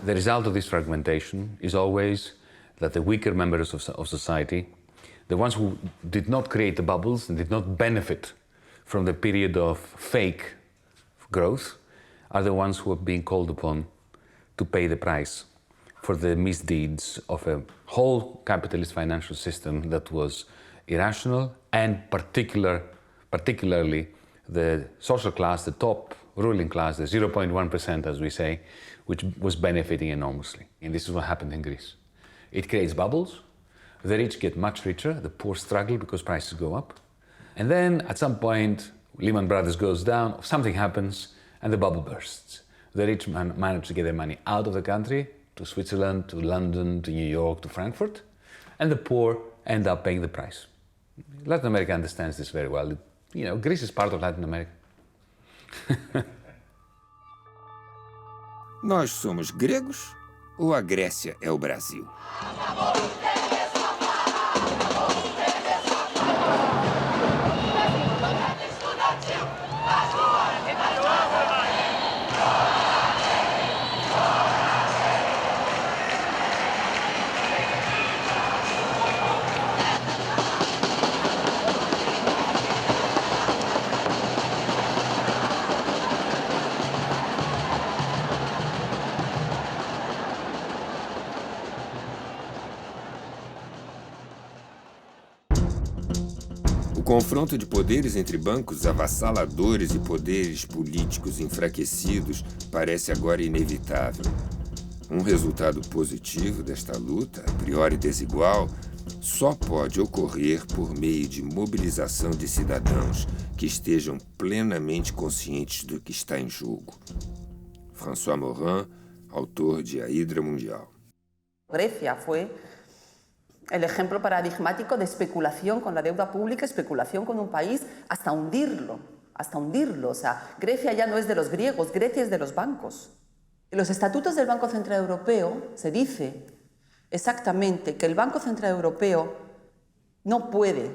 The result of this fragmentation is always that the weaker members of society, the ones who did not create the bubbles and did not benefit from the period of fake growth, are the ones who are being called upon to pay the price for the misdeeds of a whole capitalist financial system that was irrational, and particularly the social class, the top ruling class, the 0.1% as we say, which was benefiting enormously. And this is what happened in Greece. It creates bubbles, the rich get much richer, the poor struggle because prices go up. And then at some point, Lehman Brothers goes down, something happens, and the bubble bursts. The rich manage to get their money out of the country, to Switzerland, to London, to New York, to Frankfurt, and the poor end up paying the price. Latin America understands this very well. You know, Greece is part of Latin America. Nós somos gregos ou a Grécia é o Brasil? O confronto de poderes entre bancos avassaladores e poderes políticos enfraquecidos parece agora inevitável. Um resultado positivo desta luta, a priori desigual, só pode ocorrer por meio de mobilização de cidadãos que estejam plenamente conscientes do que está em jogo. François Morin, autor de A Hidra Mundial. Grecia fue el ejemplo paradigmático de especulación con la deuda pública, especulación con un país hasta hundirlo. O sea, Grecia ya no es de los griegos, Grecia es de los bancos. En los estatutos del Banco Central Europeo se dice exactamente que el Banco Central Europeo no puede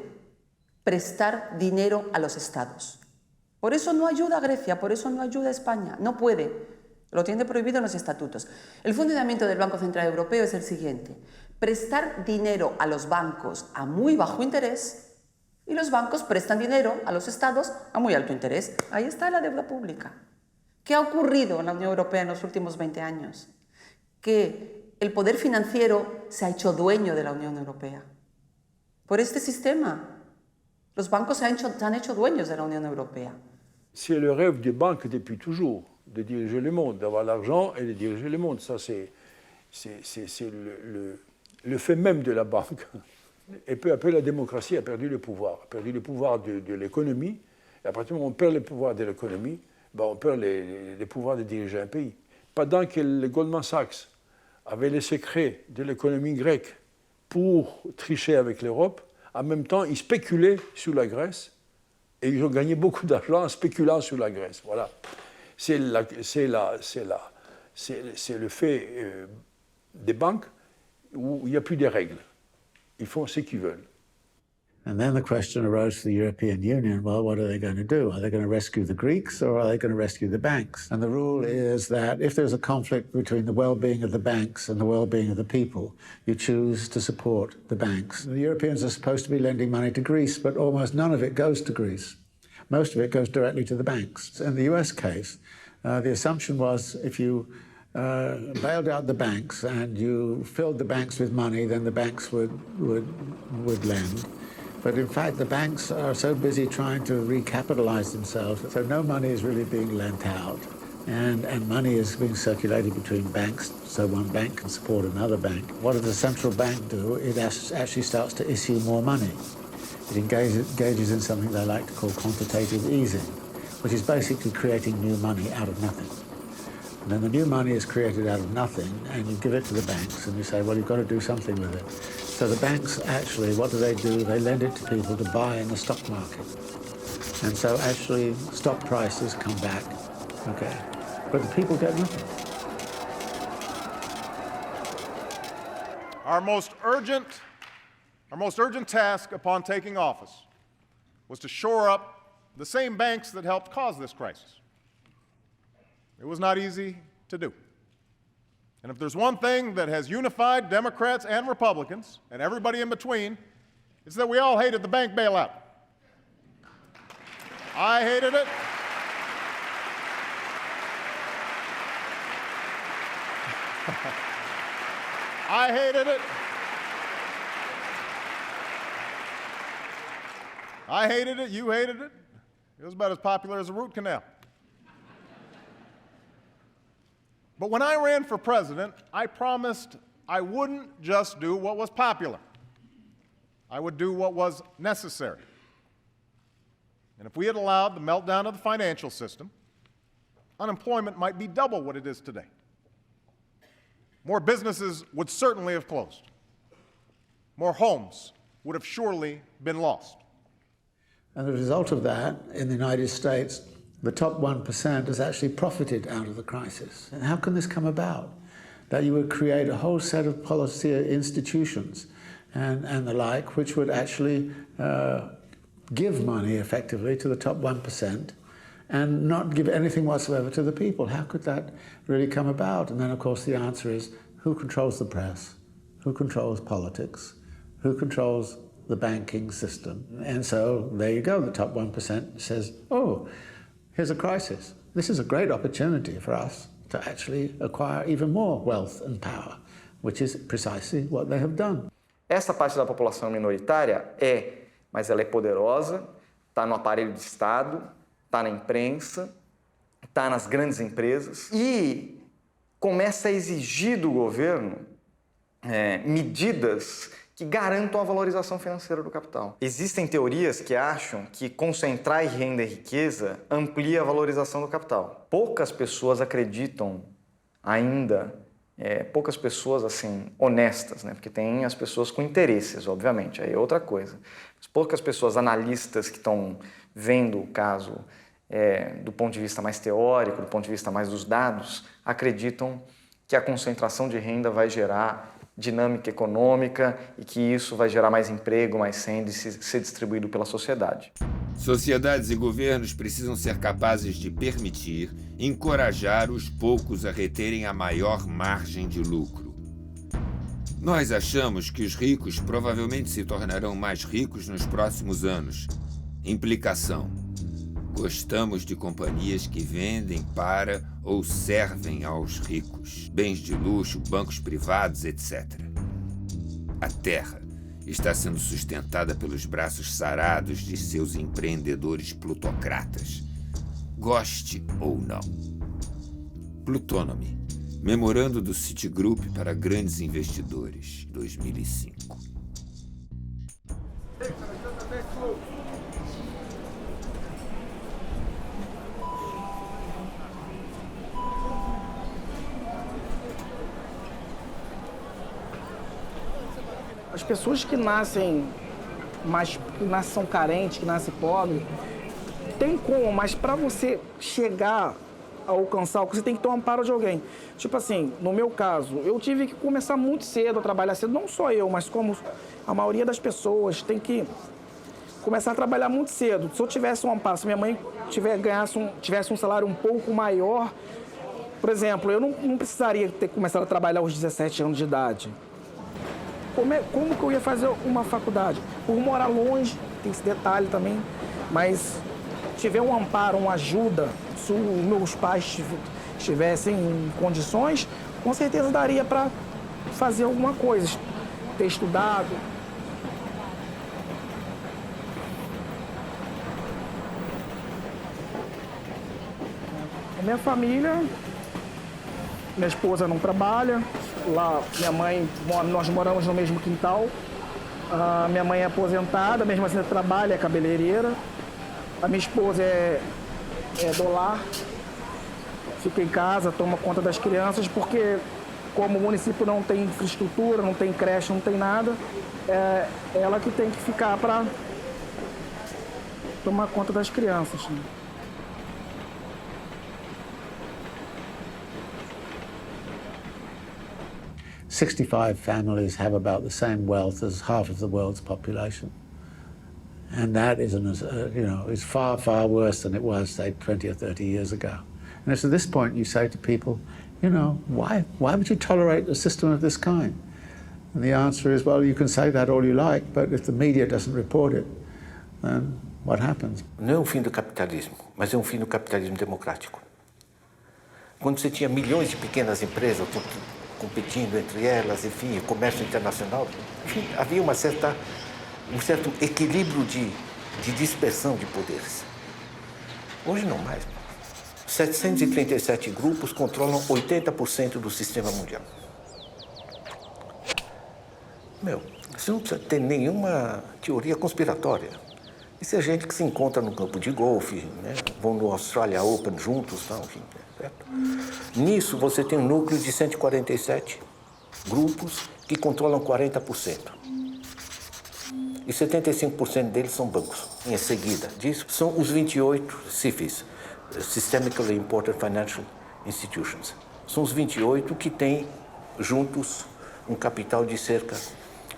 prestar dinero a los estados. Por eso no ayuda a Grecia, por eso no ayuda a España, no puede. Lo tiene prohibido en los estatutos. El funcionamiento del Banco Central Europeo es el siguiente: prestar dinero a los bancos a muy bajo interés y los bancos prestan dinero a los estados a muy alto interés. Ahí está la deuda pública. ¿Qué ha ocurrido en la Unión Europea en los últimos 20 años? Que el poder financiero se ha hecho dueño de la Unión Europea. Por este sistema, los bancos se han hecho dueños de la Unión Europea. C'est le rêve des banques depuis toujours, de diriger le monde, d'avoir l'argent et de diriger le monde. Ça, c'est le fait même de la banque. Et peu à peu, la démocratie a perdu le pouvoir de l'économie. Et à partir du moment où on perd le pouvoir de l'économie, ben on perd les pouvoirs de diriger un pays. Pendant que le Goldman Sachs avait les secrets de l'économie grecque pour tricher avec l'Europe, en même temps, ils spéculaient sur la Grèce et ils ont gagné beaucoup d'argent en spéculant sur la Grèce. Voilà. C'est le fait des banques où il n'y a plus de règles. Ils font ce qu'ils veulent. And then the question arose for the European Union, well, what are they going to do? Are they going to rescue the Greeks or are they going to rescue the banks? And the rule is that if there's a conflict between the well-being of the banks and the well-being of the people, you choose to support the banks. The Europeans are supposed to be lending money to Greece, but almost none of it goes to Greece. Most of it goes directly to the banks. In the US case, the assumption was if you bailed out the banks and you filled the banks with money, then the banks would lend. But in fact, the banks are so busy trying to recapitalize themselves, so no money is really being lent out. And money is being circulated between banks, so one bank can support another bank. What does the central bank do? It actually starts to issue more money. It engages in something they like to call quantitative easing, which is basically creating new money out of nothing. And then the new money is created out of nothing, and you give it to the banks, and you say, well, you've got to do something with it. So the banks actually, what do? They lend it to people to buy in the stock market. And so actually stock prices come back, okay? But the people get nothing. Our most urgent task upon taking office was to shore up the same banks that helped cause this crisis. It was not easy to do. And if there's one thing that has unified Democrats and Republicans, and everybody in between, it's that we all hated the bank bailout. I hated it. I hated it. I hated it, you hated it. It was about as popular as a root canal. But when I ran for president, I promised I wouldn't just do what was popular. I would do what was necessary. And if we had allowed the meltdown of the financial system, unemployment might be double what it is today. More businesses would certainly have closed. More homes would have surely been lost. And the result of that, in the United States, the top 1% has actually profited out of the crisis. And how can this come about? That you would create a whole set of policy institutions and the like, which would actually give money effectively to the top 1% and not give anything whatsoever to the people. How could that really come about? And then, of course, the answer is who controls the press? Who controls politics? Who controls the banking system? And so there you go, the top 1% says, oh, here's a crisis. This is a great opportunity for us to actually acquire even more wealth and power, which is precisely what they have done. Essa parte da população minoritária mas ela é poderosa, está no aparelho de Estado, está na imprensa, está nas grandes empresas e começa a exigir do governo medidas que garantam a valorização financeira do capital. Existem teorias que acham que concentrar renda e riqueza amplia a valorização do capital. Poucas pessoas acreditam ainda, poucas pessoas assim honestas, né? Porque tem as pessoas com interesses, obviamente, aí é outra coisa. Mas poucas pessoas analistas que estão vendo o caso do ponto de vista mais teórico, do ponto de vista mais dos dados, acreditam que a concentração de renda vai gerar dinâmica econômica e que isso vai gerar mais emprego, mais renda e ser distribuído pela sociedade. Sociedades e governos precisam ser capazes de permitir, encorajar os poucos a reterem a maior margem de lucro. Nós achamos que os ricos provavelmente se tornarão mais ricos nos próximos anos. Implicação: gostamos de companhias que vendem para ou servem aos ricos, bens de luxo, bancos privados, etc. A Terra está sendo sustentada pelos braços sarados de seus empreendedores plutocratas, goste ou não. Plutonomy, memorando do Citigroup para grandes investidores, 2005. As pessoas que nascem são carentes, que nascem pobres, tem como, mas para você chegar a alcançar, você tem que ter um amparo de alguém. Tipo assim, no meu caso, eu tive que começar muito cedo a trabalhar cedo, não só eu, mas como a maioria das tem que começar a trabalhar muito cedo. Se eu tivesse um amparo, se minha mãe tivesse um salário um pouco maior, por exemplo, eu não precisaria ter começado a trabalhar aos 17 anos de idade. Como que eu ia fazer uma faculdade? Por morar longe, tem esse detalhe também, mas tiver um amparo, uma ajuda, se os meus pais estivessem em condições, com certeza daria para fazer alguma coisa, ter estudado. A minha família, minha esposa não trabalha, lá minha mãe, nós moramos no mesmo quintal. Minha mãe é aposentada, mesmo assim trabalha, é cabeleireira. A minha esposa é do lar, fica em casa, toma conta das crianças, porque como o município não tem infraestrutura, não tem creche, não tem nada, é ela que tem que ficar para tomar conta das crianças. 65 families have about the same wealth as half of the world's population. And that is far, far worse than it was, say, 20 or 30 years ago. And it's at this point you say to people, why would you tolerate a system of this kind? And the answer is, well, you can say that all you like, but if the media doesn't report it, then what happens? Não é um fim do capitalismo, mas é um fim do capitalismo democrático. Quando você tinha milhões de pequenas empresas competindo entre elas, enfim, comércio internacional, enfim, havia um certo equilíbrio de dispersão de poderes. Hoje não mais. 737 grupos controlam 80% do sistema mundial. Você não precisa ter nenhuma teoria conspiratória. Isso é gente que se encontra no campo de golfe, né? Vão no Australia Open juntos, tal, enfim, certo? Nisso, você tem um núcleo de 147 grupos que controlam 40%. E 75% deles são bancos. Em seguida disso, são os 28 SIFIs, Systemically Important Financial Institutions. São os 28 que têm juntos um capital de cerca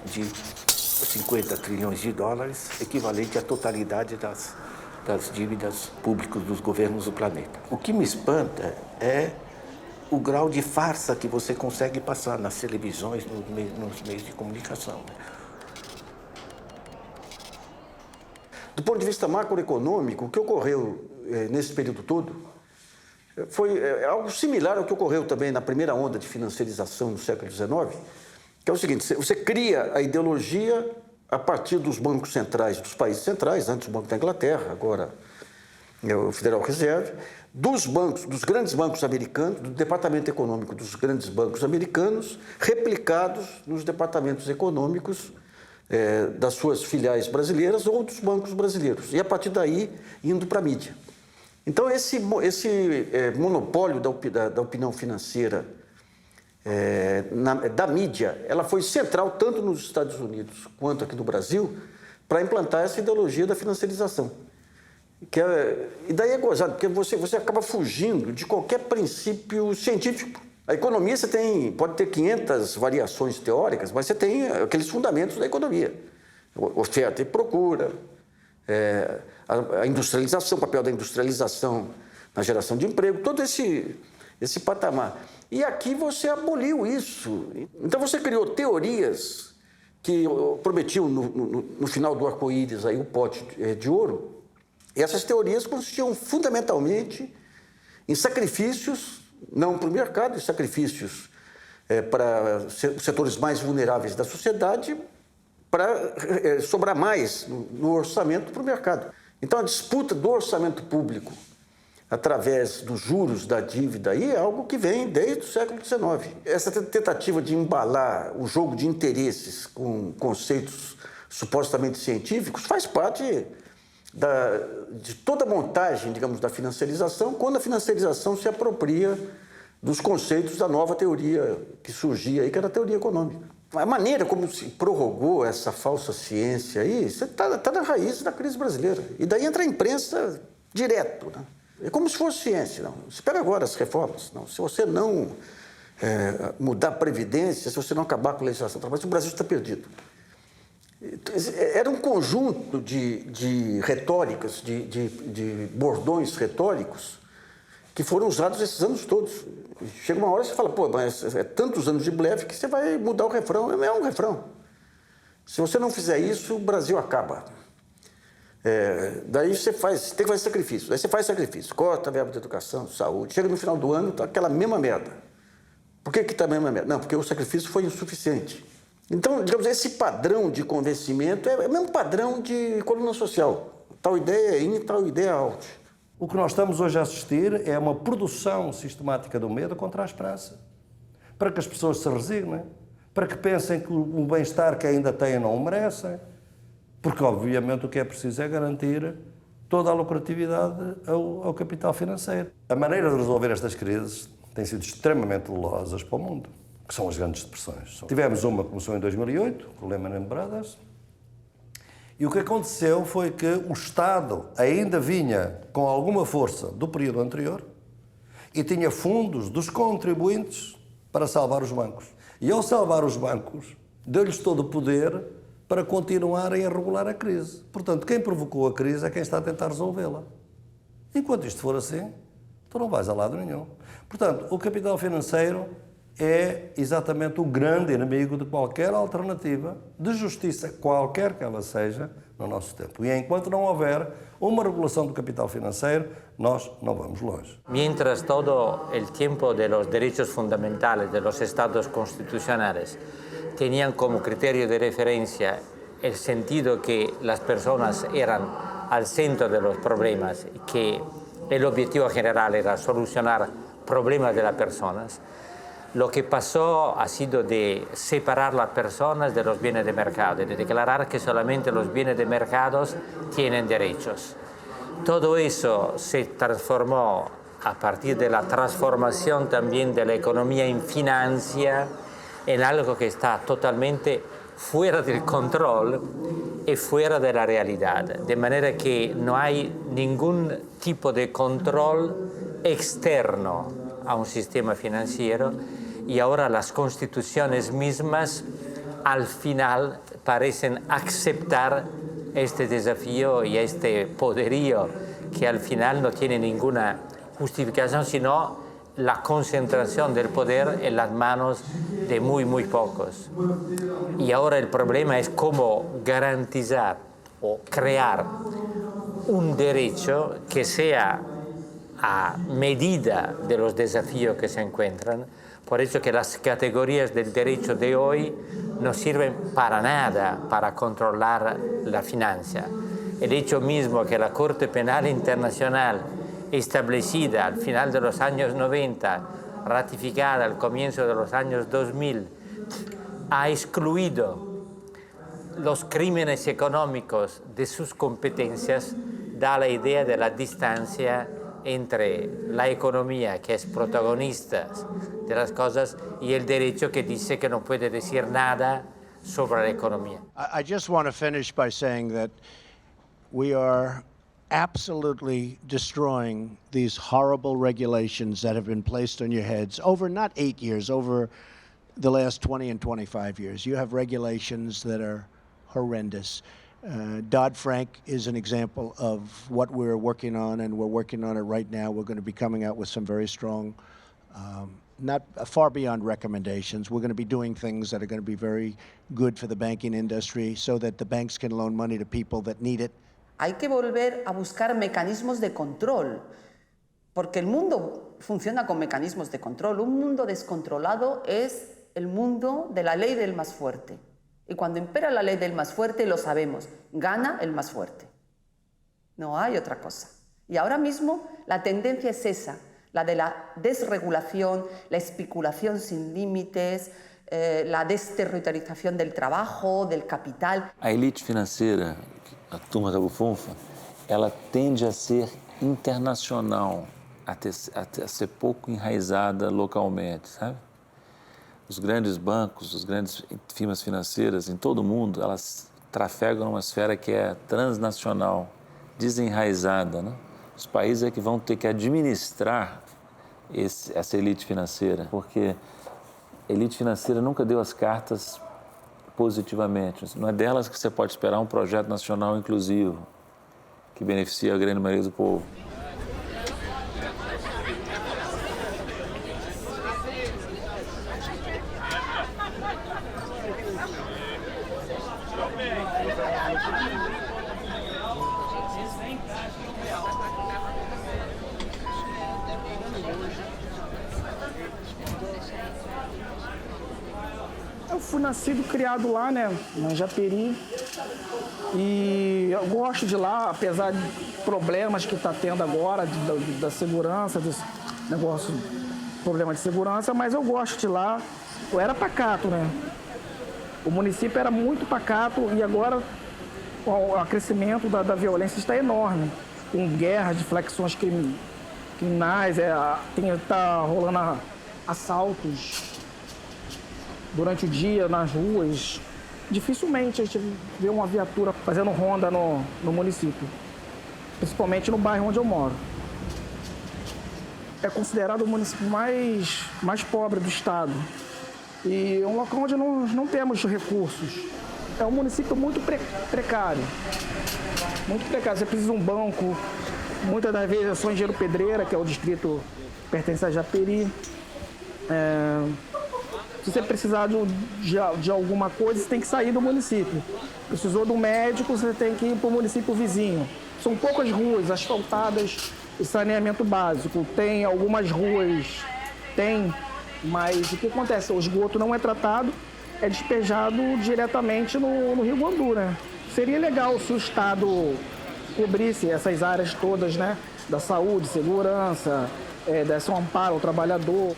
de 50 trilhões de dólares, equivalente à totalidade das dívidas públicas dos governos do planeta. O que me espanta é o grau de farsa que você consegue passar nas televisões, nos meios de comunicação. Do ponto de vista macroeconômico, o que ocorreu nesse período todo foi algo similar ao que ocorreu também na primeira onda de financiarização no século XIX, que é o seguinte: você cria a ideologia a partir dos bancos centrais dos países centrais, antes o Banco da Inglaterra, agora o Federal Reserve, dos grandes bancos americanos, do departamento econômico dos grandes bancos americanos, replicados nos departamentos econômicos das suas filiais brasileiras ou dos bancos brasileiros, e a partir daí indo para a mídia. Então esse monopólio da opinião financeira da mídia, ela foi central tanto nos Estados Unidos quanto aqui no Brasil para implantar essa ideologia da financiarização. E daí é gozado, porque você acaba fugindo de qualquer princípio científico. A economia pode ter 500 variações teóricas, mas você tem aqueles fundamentos da economia. Oferta e procura, a industrialização, o papel da industrialização na geração de emprego, todo esse patamar. E aqui você aboliu isso. Então você criou teorias que prometiam no final do arco-íris aí o pote de ouro. E essas teorias consistiam fundamentalmente em sacrifícios, não para o mercado, em sacrifícios para os setores mais vulneráveis da sociedade, para sobrar mais no orçamento para o mercado. Então a disputa do orçamento público através dos juros da dívida aí é algo que vem desde o século XIX. Essa tentativa de embalar o jogo de interesses com conceitos supostamente científicos faz parte de toda a montagem, digamos, da financiarização, quando a financiarização se apropria dos conceitos da nova teoria que surgia aí, que era a teoria econômica. A maneira como se prorrogou essa falsa ciência aí, você está na raiz da crise brasileira. E daí entra a imprensa direto, né? É como se fosse ciência. Não. Você pega agora as reformas. Não. Se você não mudar a Previdência, se você não acabar com a legislação trabalhista, o Brasil está perdido. Era um conjunto de retóricas, de bordões retóricos que foram usados esses anos todos. Chega uma hora e você fala, pô, mas é tantos anos de blefe que você vai mudar o refrão. Não é um refrão. Se você não fizer isso, o Brasil acaba. Daí você tem que fazer sacrifício. Daí você faz sacrifício, corta a verba de educação, de saúde. Chega no final do ano, está aquela mesma merda. Por que está a mesma merda? Não, porque o sacrifício foi insuficiente. Então, digamos, esse padrão de convencimento é o mesmo padrão de coluna social. Tal ideia é in, tal ideia é out. O que nós estamos hoje a assistir é uma produção sistemática do medo contra a esperança. Para que as pessoas se resignem, para que pensem que o bem-estar que ainda têm não o merecem, porque, obviamente, o que é preciso é garantir toda a lucratividade ao capital financeiro. A maneira de resolver estas crises tem sido extremamente dolorosas para o mundo, que são as grandes depressões. Tivemos uma que começou em 2008, com o Lehman Brothers, e o que aconteceu foi que o Estado ainda vinha com alguma força do período anterior e tinha fundos dos contribuintes para salvar os bancos. E ao salvar os bancos, deu-lhes todo o poder para continuarem a regular a crise. Portanto, quem provocou a crise é quem está a tentar resolvê-la. Enquanto isto for assim, tu não vais a lado nenhum. Portanto, o capital financeiro é exatamente o grande inimigo de qualquer alternativa de justiça, qualquer que ela seja, no nosso tempo. E enquanto não houver uma regulação do capital financeiro, nós não vamos longe. Mientras todo el tiempo de los derechos fundamentales de los estados constitucionales tenían como criterio de referencia el sentido que las personas eran al centro de los problemas, que el objetivo general era solucionar problemas de las personas. Lo que pasó ha sido de separar las personas de los bienes de mercado, de declarar que solamente los bienes de mercados tienen derechos. Todo eso se transformó a partir de la transformación también de la economía en financia en algo que está totalmente fuera del control y fuera de la realidad, de manera que no hay ningún tipo de control externo a un sistema financiero y ahora las constituciones mismas al final parecen aceptar este desafío y este poderío que al final no tiene ninguna justificación sino la concentración del poder en las manos de muy pocos. Y ahora el problema es cómo garantizar o crear un derecho que sea a medida de los desafíos que se encuentran. Por eso que las categorías del derecho de hoy no sirven para nada para controlar la finanza. El hecho mismo que la Corte Penal Internacional, establecida al final de los años 90, ratificada al comienzo de los años 2000, ha excluido los crímenes económicos de sus competencias, da la idea de la distancia entre la economía, que es protagonista de las cosas, y el derecho que dice que no puede decir nada sobre la economía. I just want to finish by saying that we are absolutely destroying these horrible regulations that have been placed on your heads over not 8 years, over the last 20 and 25 years. You have regulations that are horrendous. Dodd-Frank is an example of what we're working on, and we're working on it right now. We're going to be coming out with some very strong, not far beyond recommendations. We're going to be doing things that are going to be very good for the banking industry so that the banks can loan money to people that need it. Hay que volver a buscar mecanismos de control, porque el mundo funciona con mecanismos de control. Un mundo descontrolado es el mundo de la ley del más fuerte. Y cuando impera la ley del más fuerte, lo sabemos, gana el más fuerte. No hay otra cosa. Y ahora mismo la tendencia es esa, la de la desregulación, la especulación sin límites, la desterritorialización del trabajo, del capital. A elite financeira, a turma da bufunfa, ela tende a ser internacional, a ser pouco enraizada localmente, sabe? Os grandes bancos, as grandes firmas financeiras em todo o mundo, elas trafegam numa esfera que é transnacional, desenraizada, né? Os países é que vão ter que administrar essa elite financeira, porque a elite financeira nunca deu as cartas positivamente. Não é delas que você pode esperar um projeto nacional inclusivo, que beneficia a grande maioria do povo. Eu fui nascido e criado lá, né, na Japeri, e eu gosto de lá, apesar de problemas que está tendo agora, da segurança, desse negócio, problema de segurança, mas eu gosto de lá. Eu era pacato, né? O município era muito pacato e agora o crescimento da violência está enorme, com guerras de flexões criminais, está rolando assaltos durante o dia nas ruas. Dificilmente a gente vê uma viatura fazendo ronda no município, principalmente no bairro onde eu moro. É considerado o município mais pobre do estado e é um local onde não temos recursos. É um município muito precário, muito precário. Você precisa de um banco, muitas das vezes é só Engenheiro Pedreira, que é o distrito que pertence a Japeri. Se você precisar de alguma coisa, você tem que sair do município. Precisou de um médico, você tem que ir para o município vizinho. São poucas ruas asfaltadas e saneamento básico. Tem algumas ruas, mas o que acontece? O esgoto não é tratado, é despejado diretamente no Rio Guandu, né? Seria legal se o Estado cobrisse essas áreas todas, né? da saúde, segurança, desse um amparo ao trabalhador.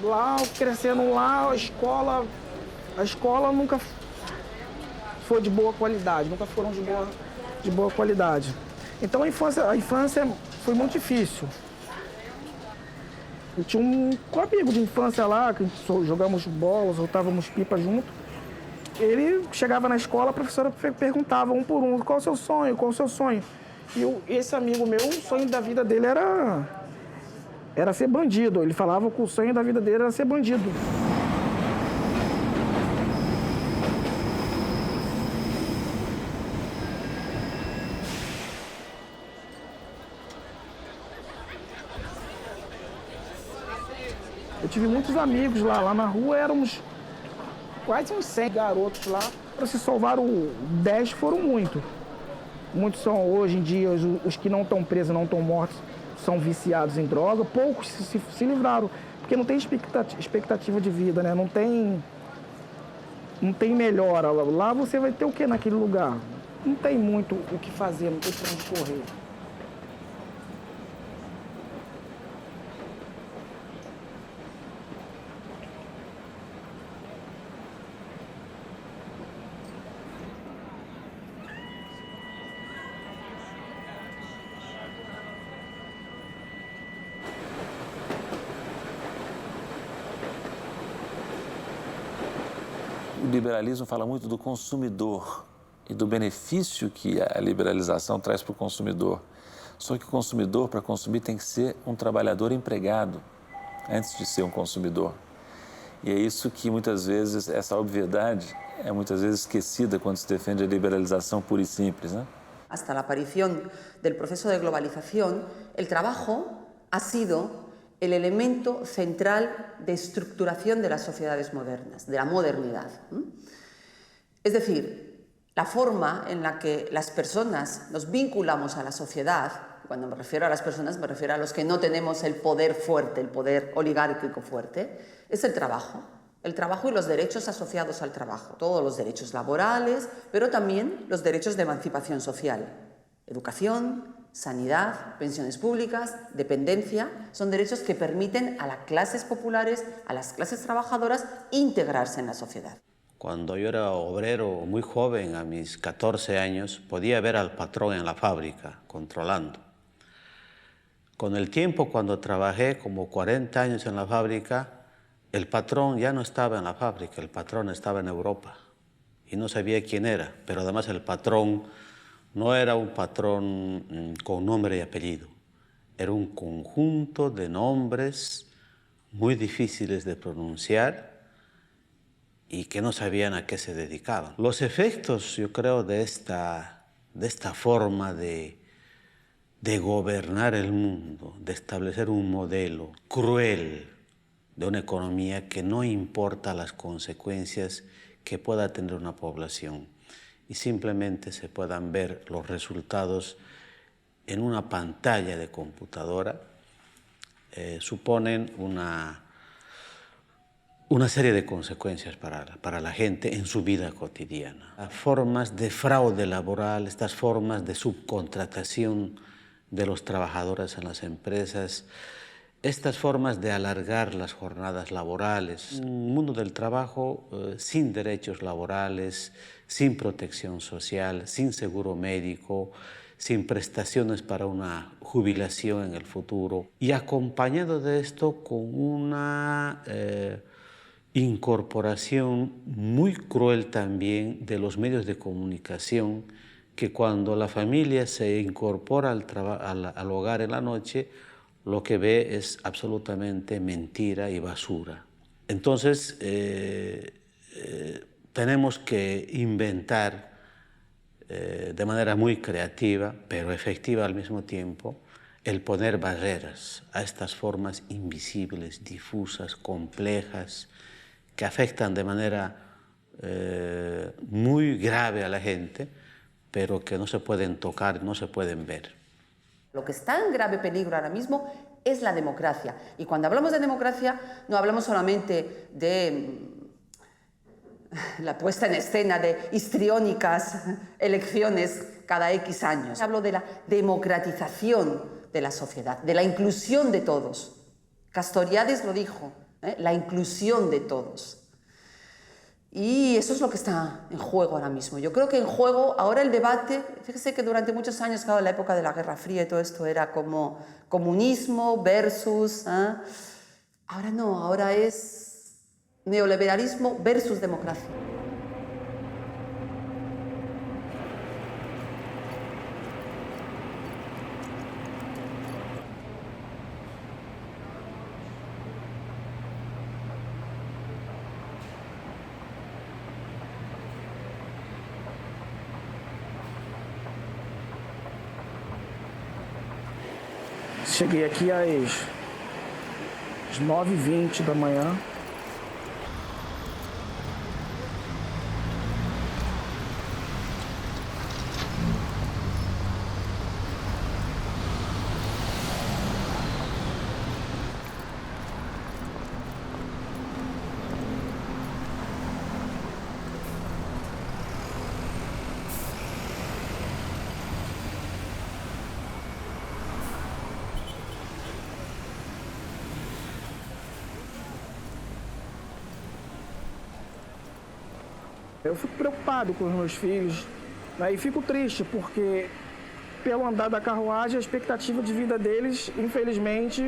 Lá, crescendo lá, a escola nunca foi de boa qualidade, nunca foram de boa qualidade. Então a infância foi muito difícil. Eu tinha um amigo de infância lá, que jogamos bola, soltávamos pipa junto. Ele chegava na escola, a professora perguntava um por um, qual o seu sonho, qual o seu sonho? E esse amigo meu, o sonho da vida dele era ser bandido. Ele falava que o sonho da vida dele era ser bandido. Eu tive muitos amigos lá na rua, éramos quase uns 100 garotos lá. Para se salvar, 10 foram muitos. Muitos são, hoje em dia, os que não estão presos, não estão mortos, são viciados em droga. Poucos se livraram, porque não tem expectativa de vida, né? Não tem melhora. Lá você vai ter o que naquele lugar? Não tem muito o que fazer, não tem para onde correr. O liberalismo fala muito do consumidor e do benefício que a liberalização traz para o consumidor. Só que o consumidor, para consumir, tem que ser um trabalhador empregado antes de ser um consumidor. E é isso que muitas vezes, essa obviedade é muitas vezes esquecida quando se defende a liberalização pura e simples, né? Hasta la aparición del proceso de globalización, el trabajo ha sido el elemento central de estructuración de las sociedades modernas, de la modernidad. Es decir, la forma en la que las personas nos vinculamos a la sociedad, cuando me refiero a las personas, me refiero a los que no tenemos el poder fuerte, el poder oligárquico fuerte, es el trabajo. El trabajo y los derechos asociados al trabajo. Todos los derechos laborales, pero también los derechos de emancipación social. Educación, sanidad, pensiones públicas, dependencia, son derechos que permiten a las clases populares, a las clases trabajadoras, integrarse en la sociedad. Cuando yo era obrero muy joven, a mis 14 años, podía ver al patrón en la fábrica, controlando. Con el tiempo, cuando trabajé como 40 años en la fábrica, el patrón ya no estaba en la fábrica, el patrón estaba en Europa. Y no sabía quién era, pero además el patrón no era un patrón con nombre y apellido. Era un conjunto de nombres muy difíciles de pronunciar y que no sabían a qué se dedicaban. Los efectos, yo creo, de esta forma de gobernar el mundo, de establecer un modelo cruel de una economía que no importa las consecuencias que pueda tener una población y simplemente se puedan ver los resultados en una pantalla de computadora, suponen una serie de consecuencias para la gente en su vida cotidiana. Las formas de fraude laboral, estas formas de subcontratación de los trabajadores en las empresas, estas formas de alargar las jornadas laborales, un mundo del trabajo sin derechos laborales, sin protección social, sin seguro médico, sin prestaciones para una jubilación en el futuro y acompañado de esto con una incorporación muy cruel también de los medios de comunicación que cuando la familia se incorpora al hogar en la noche lo que ve es absolutamente mentira y basura. Entonces, tenemos que inventar de manera muy creativa, pero efectiva al mismo tiempo, el poner barreras a estas formas invisibles, difusas, complejas, que afectan de manera muy grave a la gente, pero que no se pueden tocar, no se pueden ver. Lo que está en grave peligro ahora mismo es la democracia. Y cuando hablamos de democracia, no hablamos solamente de la puesta en escena de histriónicas elecciones cada X años. Hablo de la democratización de la sociedad, de la inclusión de todos. Castoriadis lo dijo, la inclusión de todos. Y eso es lo que está en juego ahora mismo. Yo creo que en juego ahora el debate, fíjese que durante muchos años, claro, la época de la Guerra Fría y todo esto era como comunismo versus... Ahora no, ahora es neoliberalismo versus democracia. Cheguei aqui às 9h20 da manhã. Eu fico preocupado com os meus filhos, né? E fico triste porque, pelo andar da carruagem, a expectativa de vida deles, infelizmente,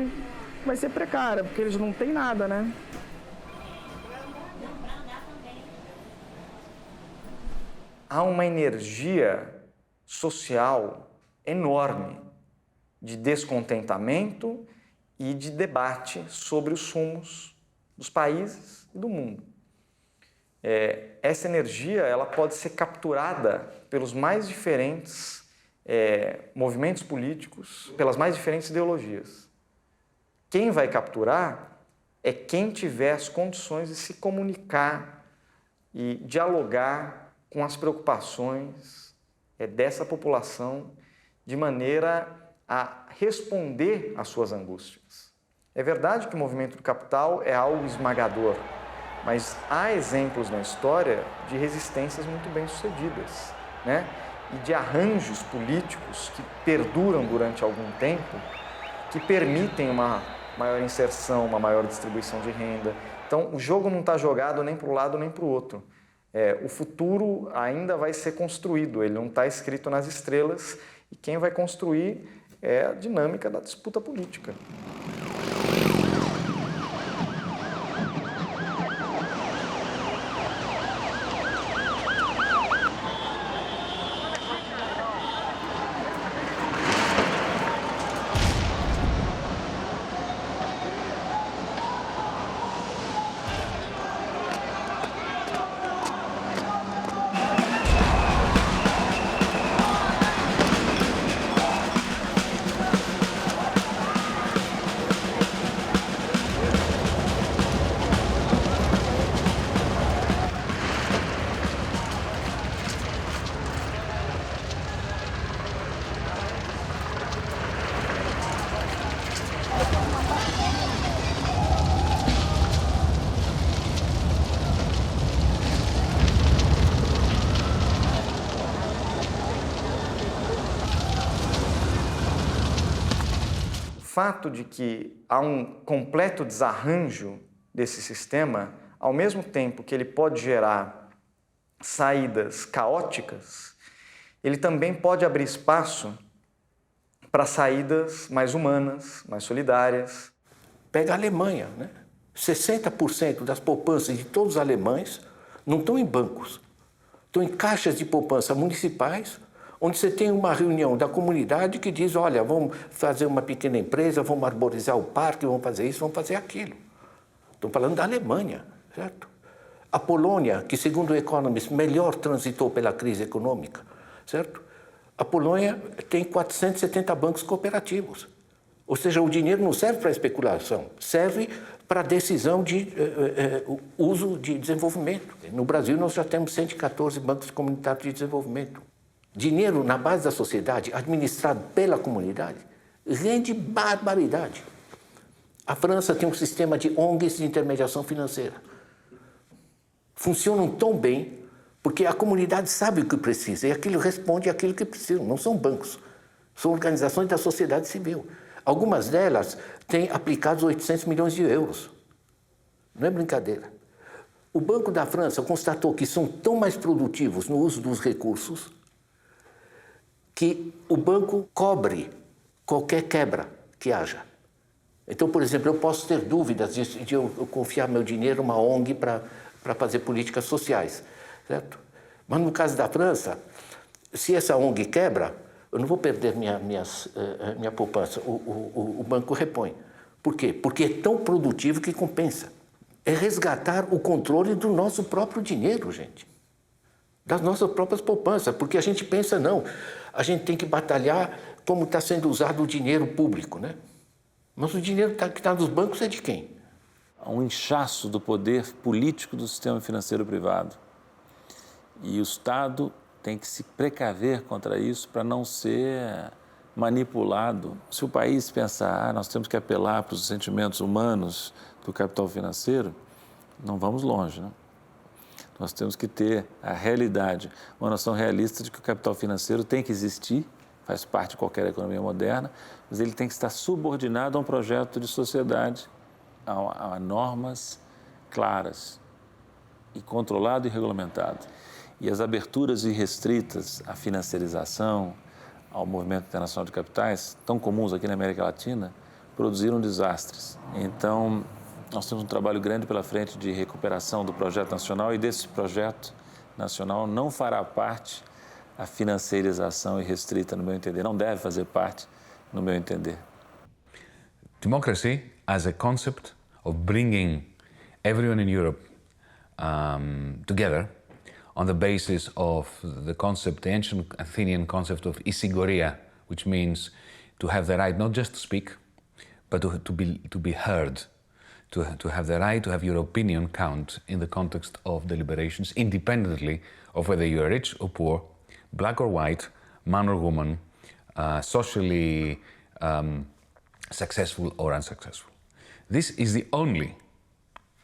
vai ser precária, porque eles não têm nada, né? Há uma energia social enorme de descontentamento e de debate sobre os rumos dos países e do mundo. Essa energia ela pode ser capturada pelos mais diferentes movimentos políticos, pelas mais diferentes ideologias. Quem vai capturar é quem tiver as condições de se comunicar e dialogar com as preocupações dessa população de maneira a responder às suas angústias. É verdade que o movimento do capital é algo esmagador, mas há exemplos na história de resistências muito bem-sucedidas, né? E de arranjos políticos que perduram durante algum tempo, que permitem uma maior inserção, uma maior distribuição de renda. Então, o jogo não está jogado nem para um lado nem para o outro. O futuro ainda vai ser construído, ele não está escrito nas estrelas, e quem vai construir é a dinâmica da disputa política. O fato de que há um completo desarranjo desse sistema, ao mesmo tempo que ele pode gerar saídas caóticas, ele também pode abrir espaço para saídas mais humanas, mais solidárias. Pega a Alemanha, né? 60% das poupanças de todos os alemães não estão em bancos, estão em caixas de poupança municipais, onde você tem uma reunião da comunidade que diz, olha, vamos fazer uma pequena empresa, vamos arborizar o parque, vamos fazer isso, vamos fazer aquilo. Estou falando da Alemanha, certo? A Polônia, que segundo o Economist, melhor transitou pela crise econômica, certo? A Polônia tem 470 bancos cooperativos. Ou seja, o dinheiro não serve para especulação, serve para decisão de uso de desenvolvimento. No Brasil, nós já temos 114 bancos comunitários de desenvolvimento. Dinheiro na base da sociedade, administrado pela comunidade, rende barbaridade. A França tem um sistema de ONGs de intermediação financeira. funcionam tão bem porque a comunidade sabe o que precisa e aquilo responde àquilo que precisa. Não são bancos, são organizações da sociedade civil. Algumas delas têm aplicados 800 milhões de euros. Não é brincadeira. O Banco da França constatou que são tão mais produtivos no uso dos recursos que o banco cobre qualquer quebra que haja. Então, por exemplo, eu posso ter dúvidas de eu confiar meu dinheiro numa ONG para fazer políticas sociais, certo? Mas no caso da França, se essa ONG quebra, eu não vou perder minha poupança, o banco repõe. Por quê? Porque é tão produtivo que compensa. É resgatar o controle do nosso próprio dinheiro, gente. Das nossas próprias poupanças, porque a gente pensa, não, a gente tem que batalhar como está sendo usado o dinheiro público, né? Mas o dinheiro que está nos bancos é de quem? Há um inchaço do poder político do sistema financeiro privado. E o Estado tem que se precaver contra isso para não ser manipulado. Se o país pensar, nós temos que apelar para os sentimentos humanos do capital financeiro, não vamos longe, né? Nós temos que ter a realidade, uma noção realista de que o capital financeiro tem que existir, faz parte de qualquer economia moderna, mas ele tem que estar subordinado a um projeto de sociedade, a normas claras e controlado e regulamentado. E as aberturas irrestritas à financiarização, ao movimento internacional de capitais, tão comuns aqui na América Latina, produziram desastres. Então, nós temos um trabalho grande pela frente de recuperação do projeto nacional e desse projeto nacional não fará parte a financiarização irrestrita, no meu entender. Não deve fazer parte, no meu entender. Democracy as a concept of bringing everyone in Europe together on the basis of the ancient Athenian concept of isigoria, which means to have the right not just to speak, but to be heard, to have the right to have your opinion count in the context of deliberations, independently of whether you are rich or poor, black or white, man or woman, socially successful or unsuccessful. This is the only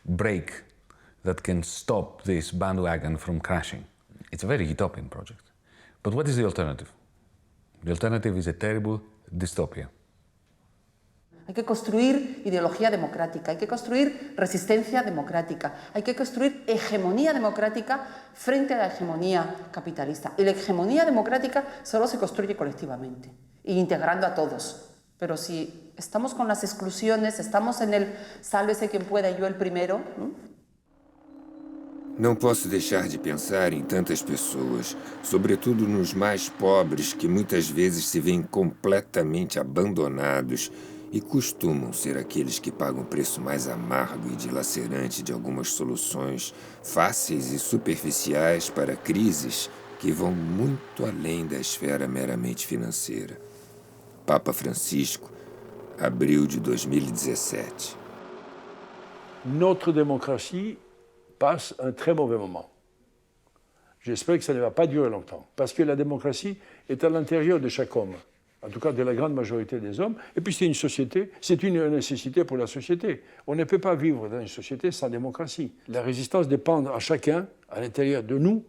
break that can stop this bandwagon from crashing. It's a very utopian project. But what is the alternative? The alternative is a terrible dystopia. Hay que construir ideología democrática, hay que construir resistencia democrática, hay que construir hegemonía democrática frente a la hegemonía capitalista. Y la hegemonía democrática solo se construye colectivamente, e integrando a todos. Pero si estamos con las exclusiones, estamos en el sálvese quien pueda y yo el primero. Não posso deixar de pensar em tantas pessoas, sobretudo nos mais pobres, que muitas vezes se veem completamente abandonados e costumam ser aqueles que pagam o preço mais amargo e dilacerante de algumas soluções fáceis e superficiais para crises que vão muito além da esfera meramente financeira. Papa Francisco, abril de 2017. Notre démocratie passe un très mauvais moment. J'espère que ça ne va pas durer longtemps, parce que la démocratie est à l'intérieur de chaque homme, en tout cas de la grande majorité des hommes, et puis c'est une société, c'est une nécessité pour la société. On ne peut pas vivre dans une société sans démocratie. La résistance dépend à chacun, à l'intérieur de nous.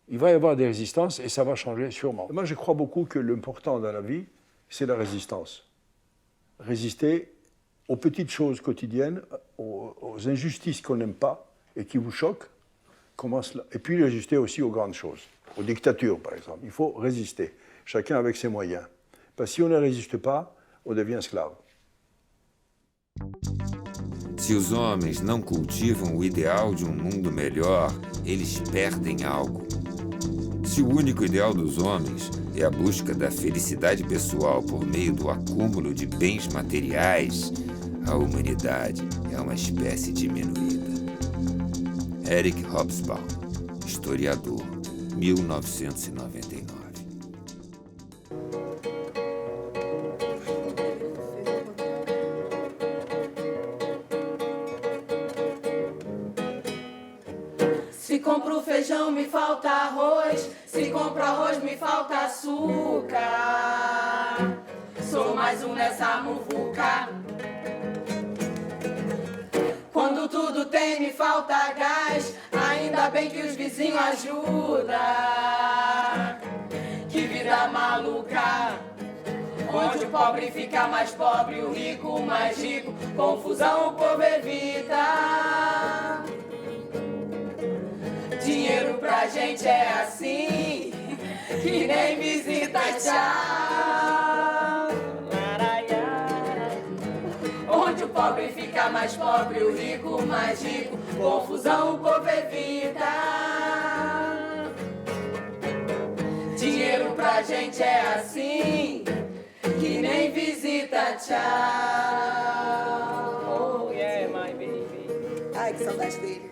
Il va y avoir des résistances et ça va changer sûrement. Moi, je crois beaucoup que l'important dans la vie, c'est la résistance. Résister aux petites choses quotidiennes, aux injustices qu'on n'aime pas, et qui vous choquent, et puis résister aussi aux grandes choses, aux dictatures par exemple. Il faut résister, chacun avec ses moyens. Parce que si on ne résiste pas, on devient esclave. Se os homens não cultivam o ideal de um mundo melhor, eles perdem algo. Se o único ideal dos homens é a busca da felicidade pessoal por meio do acúmulo de bens materiais, a humanidade é uma espécie diminuída. Eric Hobsbawm, historiador, 1999. Se compro feijão, me falta arroz. Se compro arroz, me falta açúcar. Sou mais um nessa muvuca. Quando tudo tem, me falta gás. Ainda bem que os vizinhos ajudam. Que vida maluca, onde o pobre fica mais pobre, o rico mais rico. Confusão o povo evita. Dinheiro pra gente é assim, que nem visita, tchau. Onde o pobre fica mais pobre, o rico mais rico. Confusão o povo evita. Dinheiro pra gente é assim, que nem visita, tchau. Oh yeah, my baby. Ai, que saudade dele.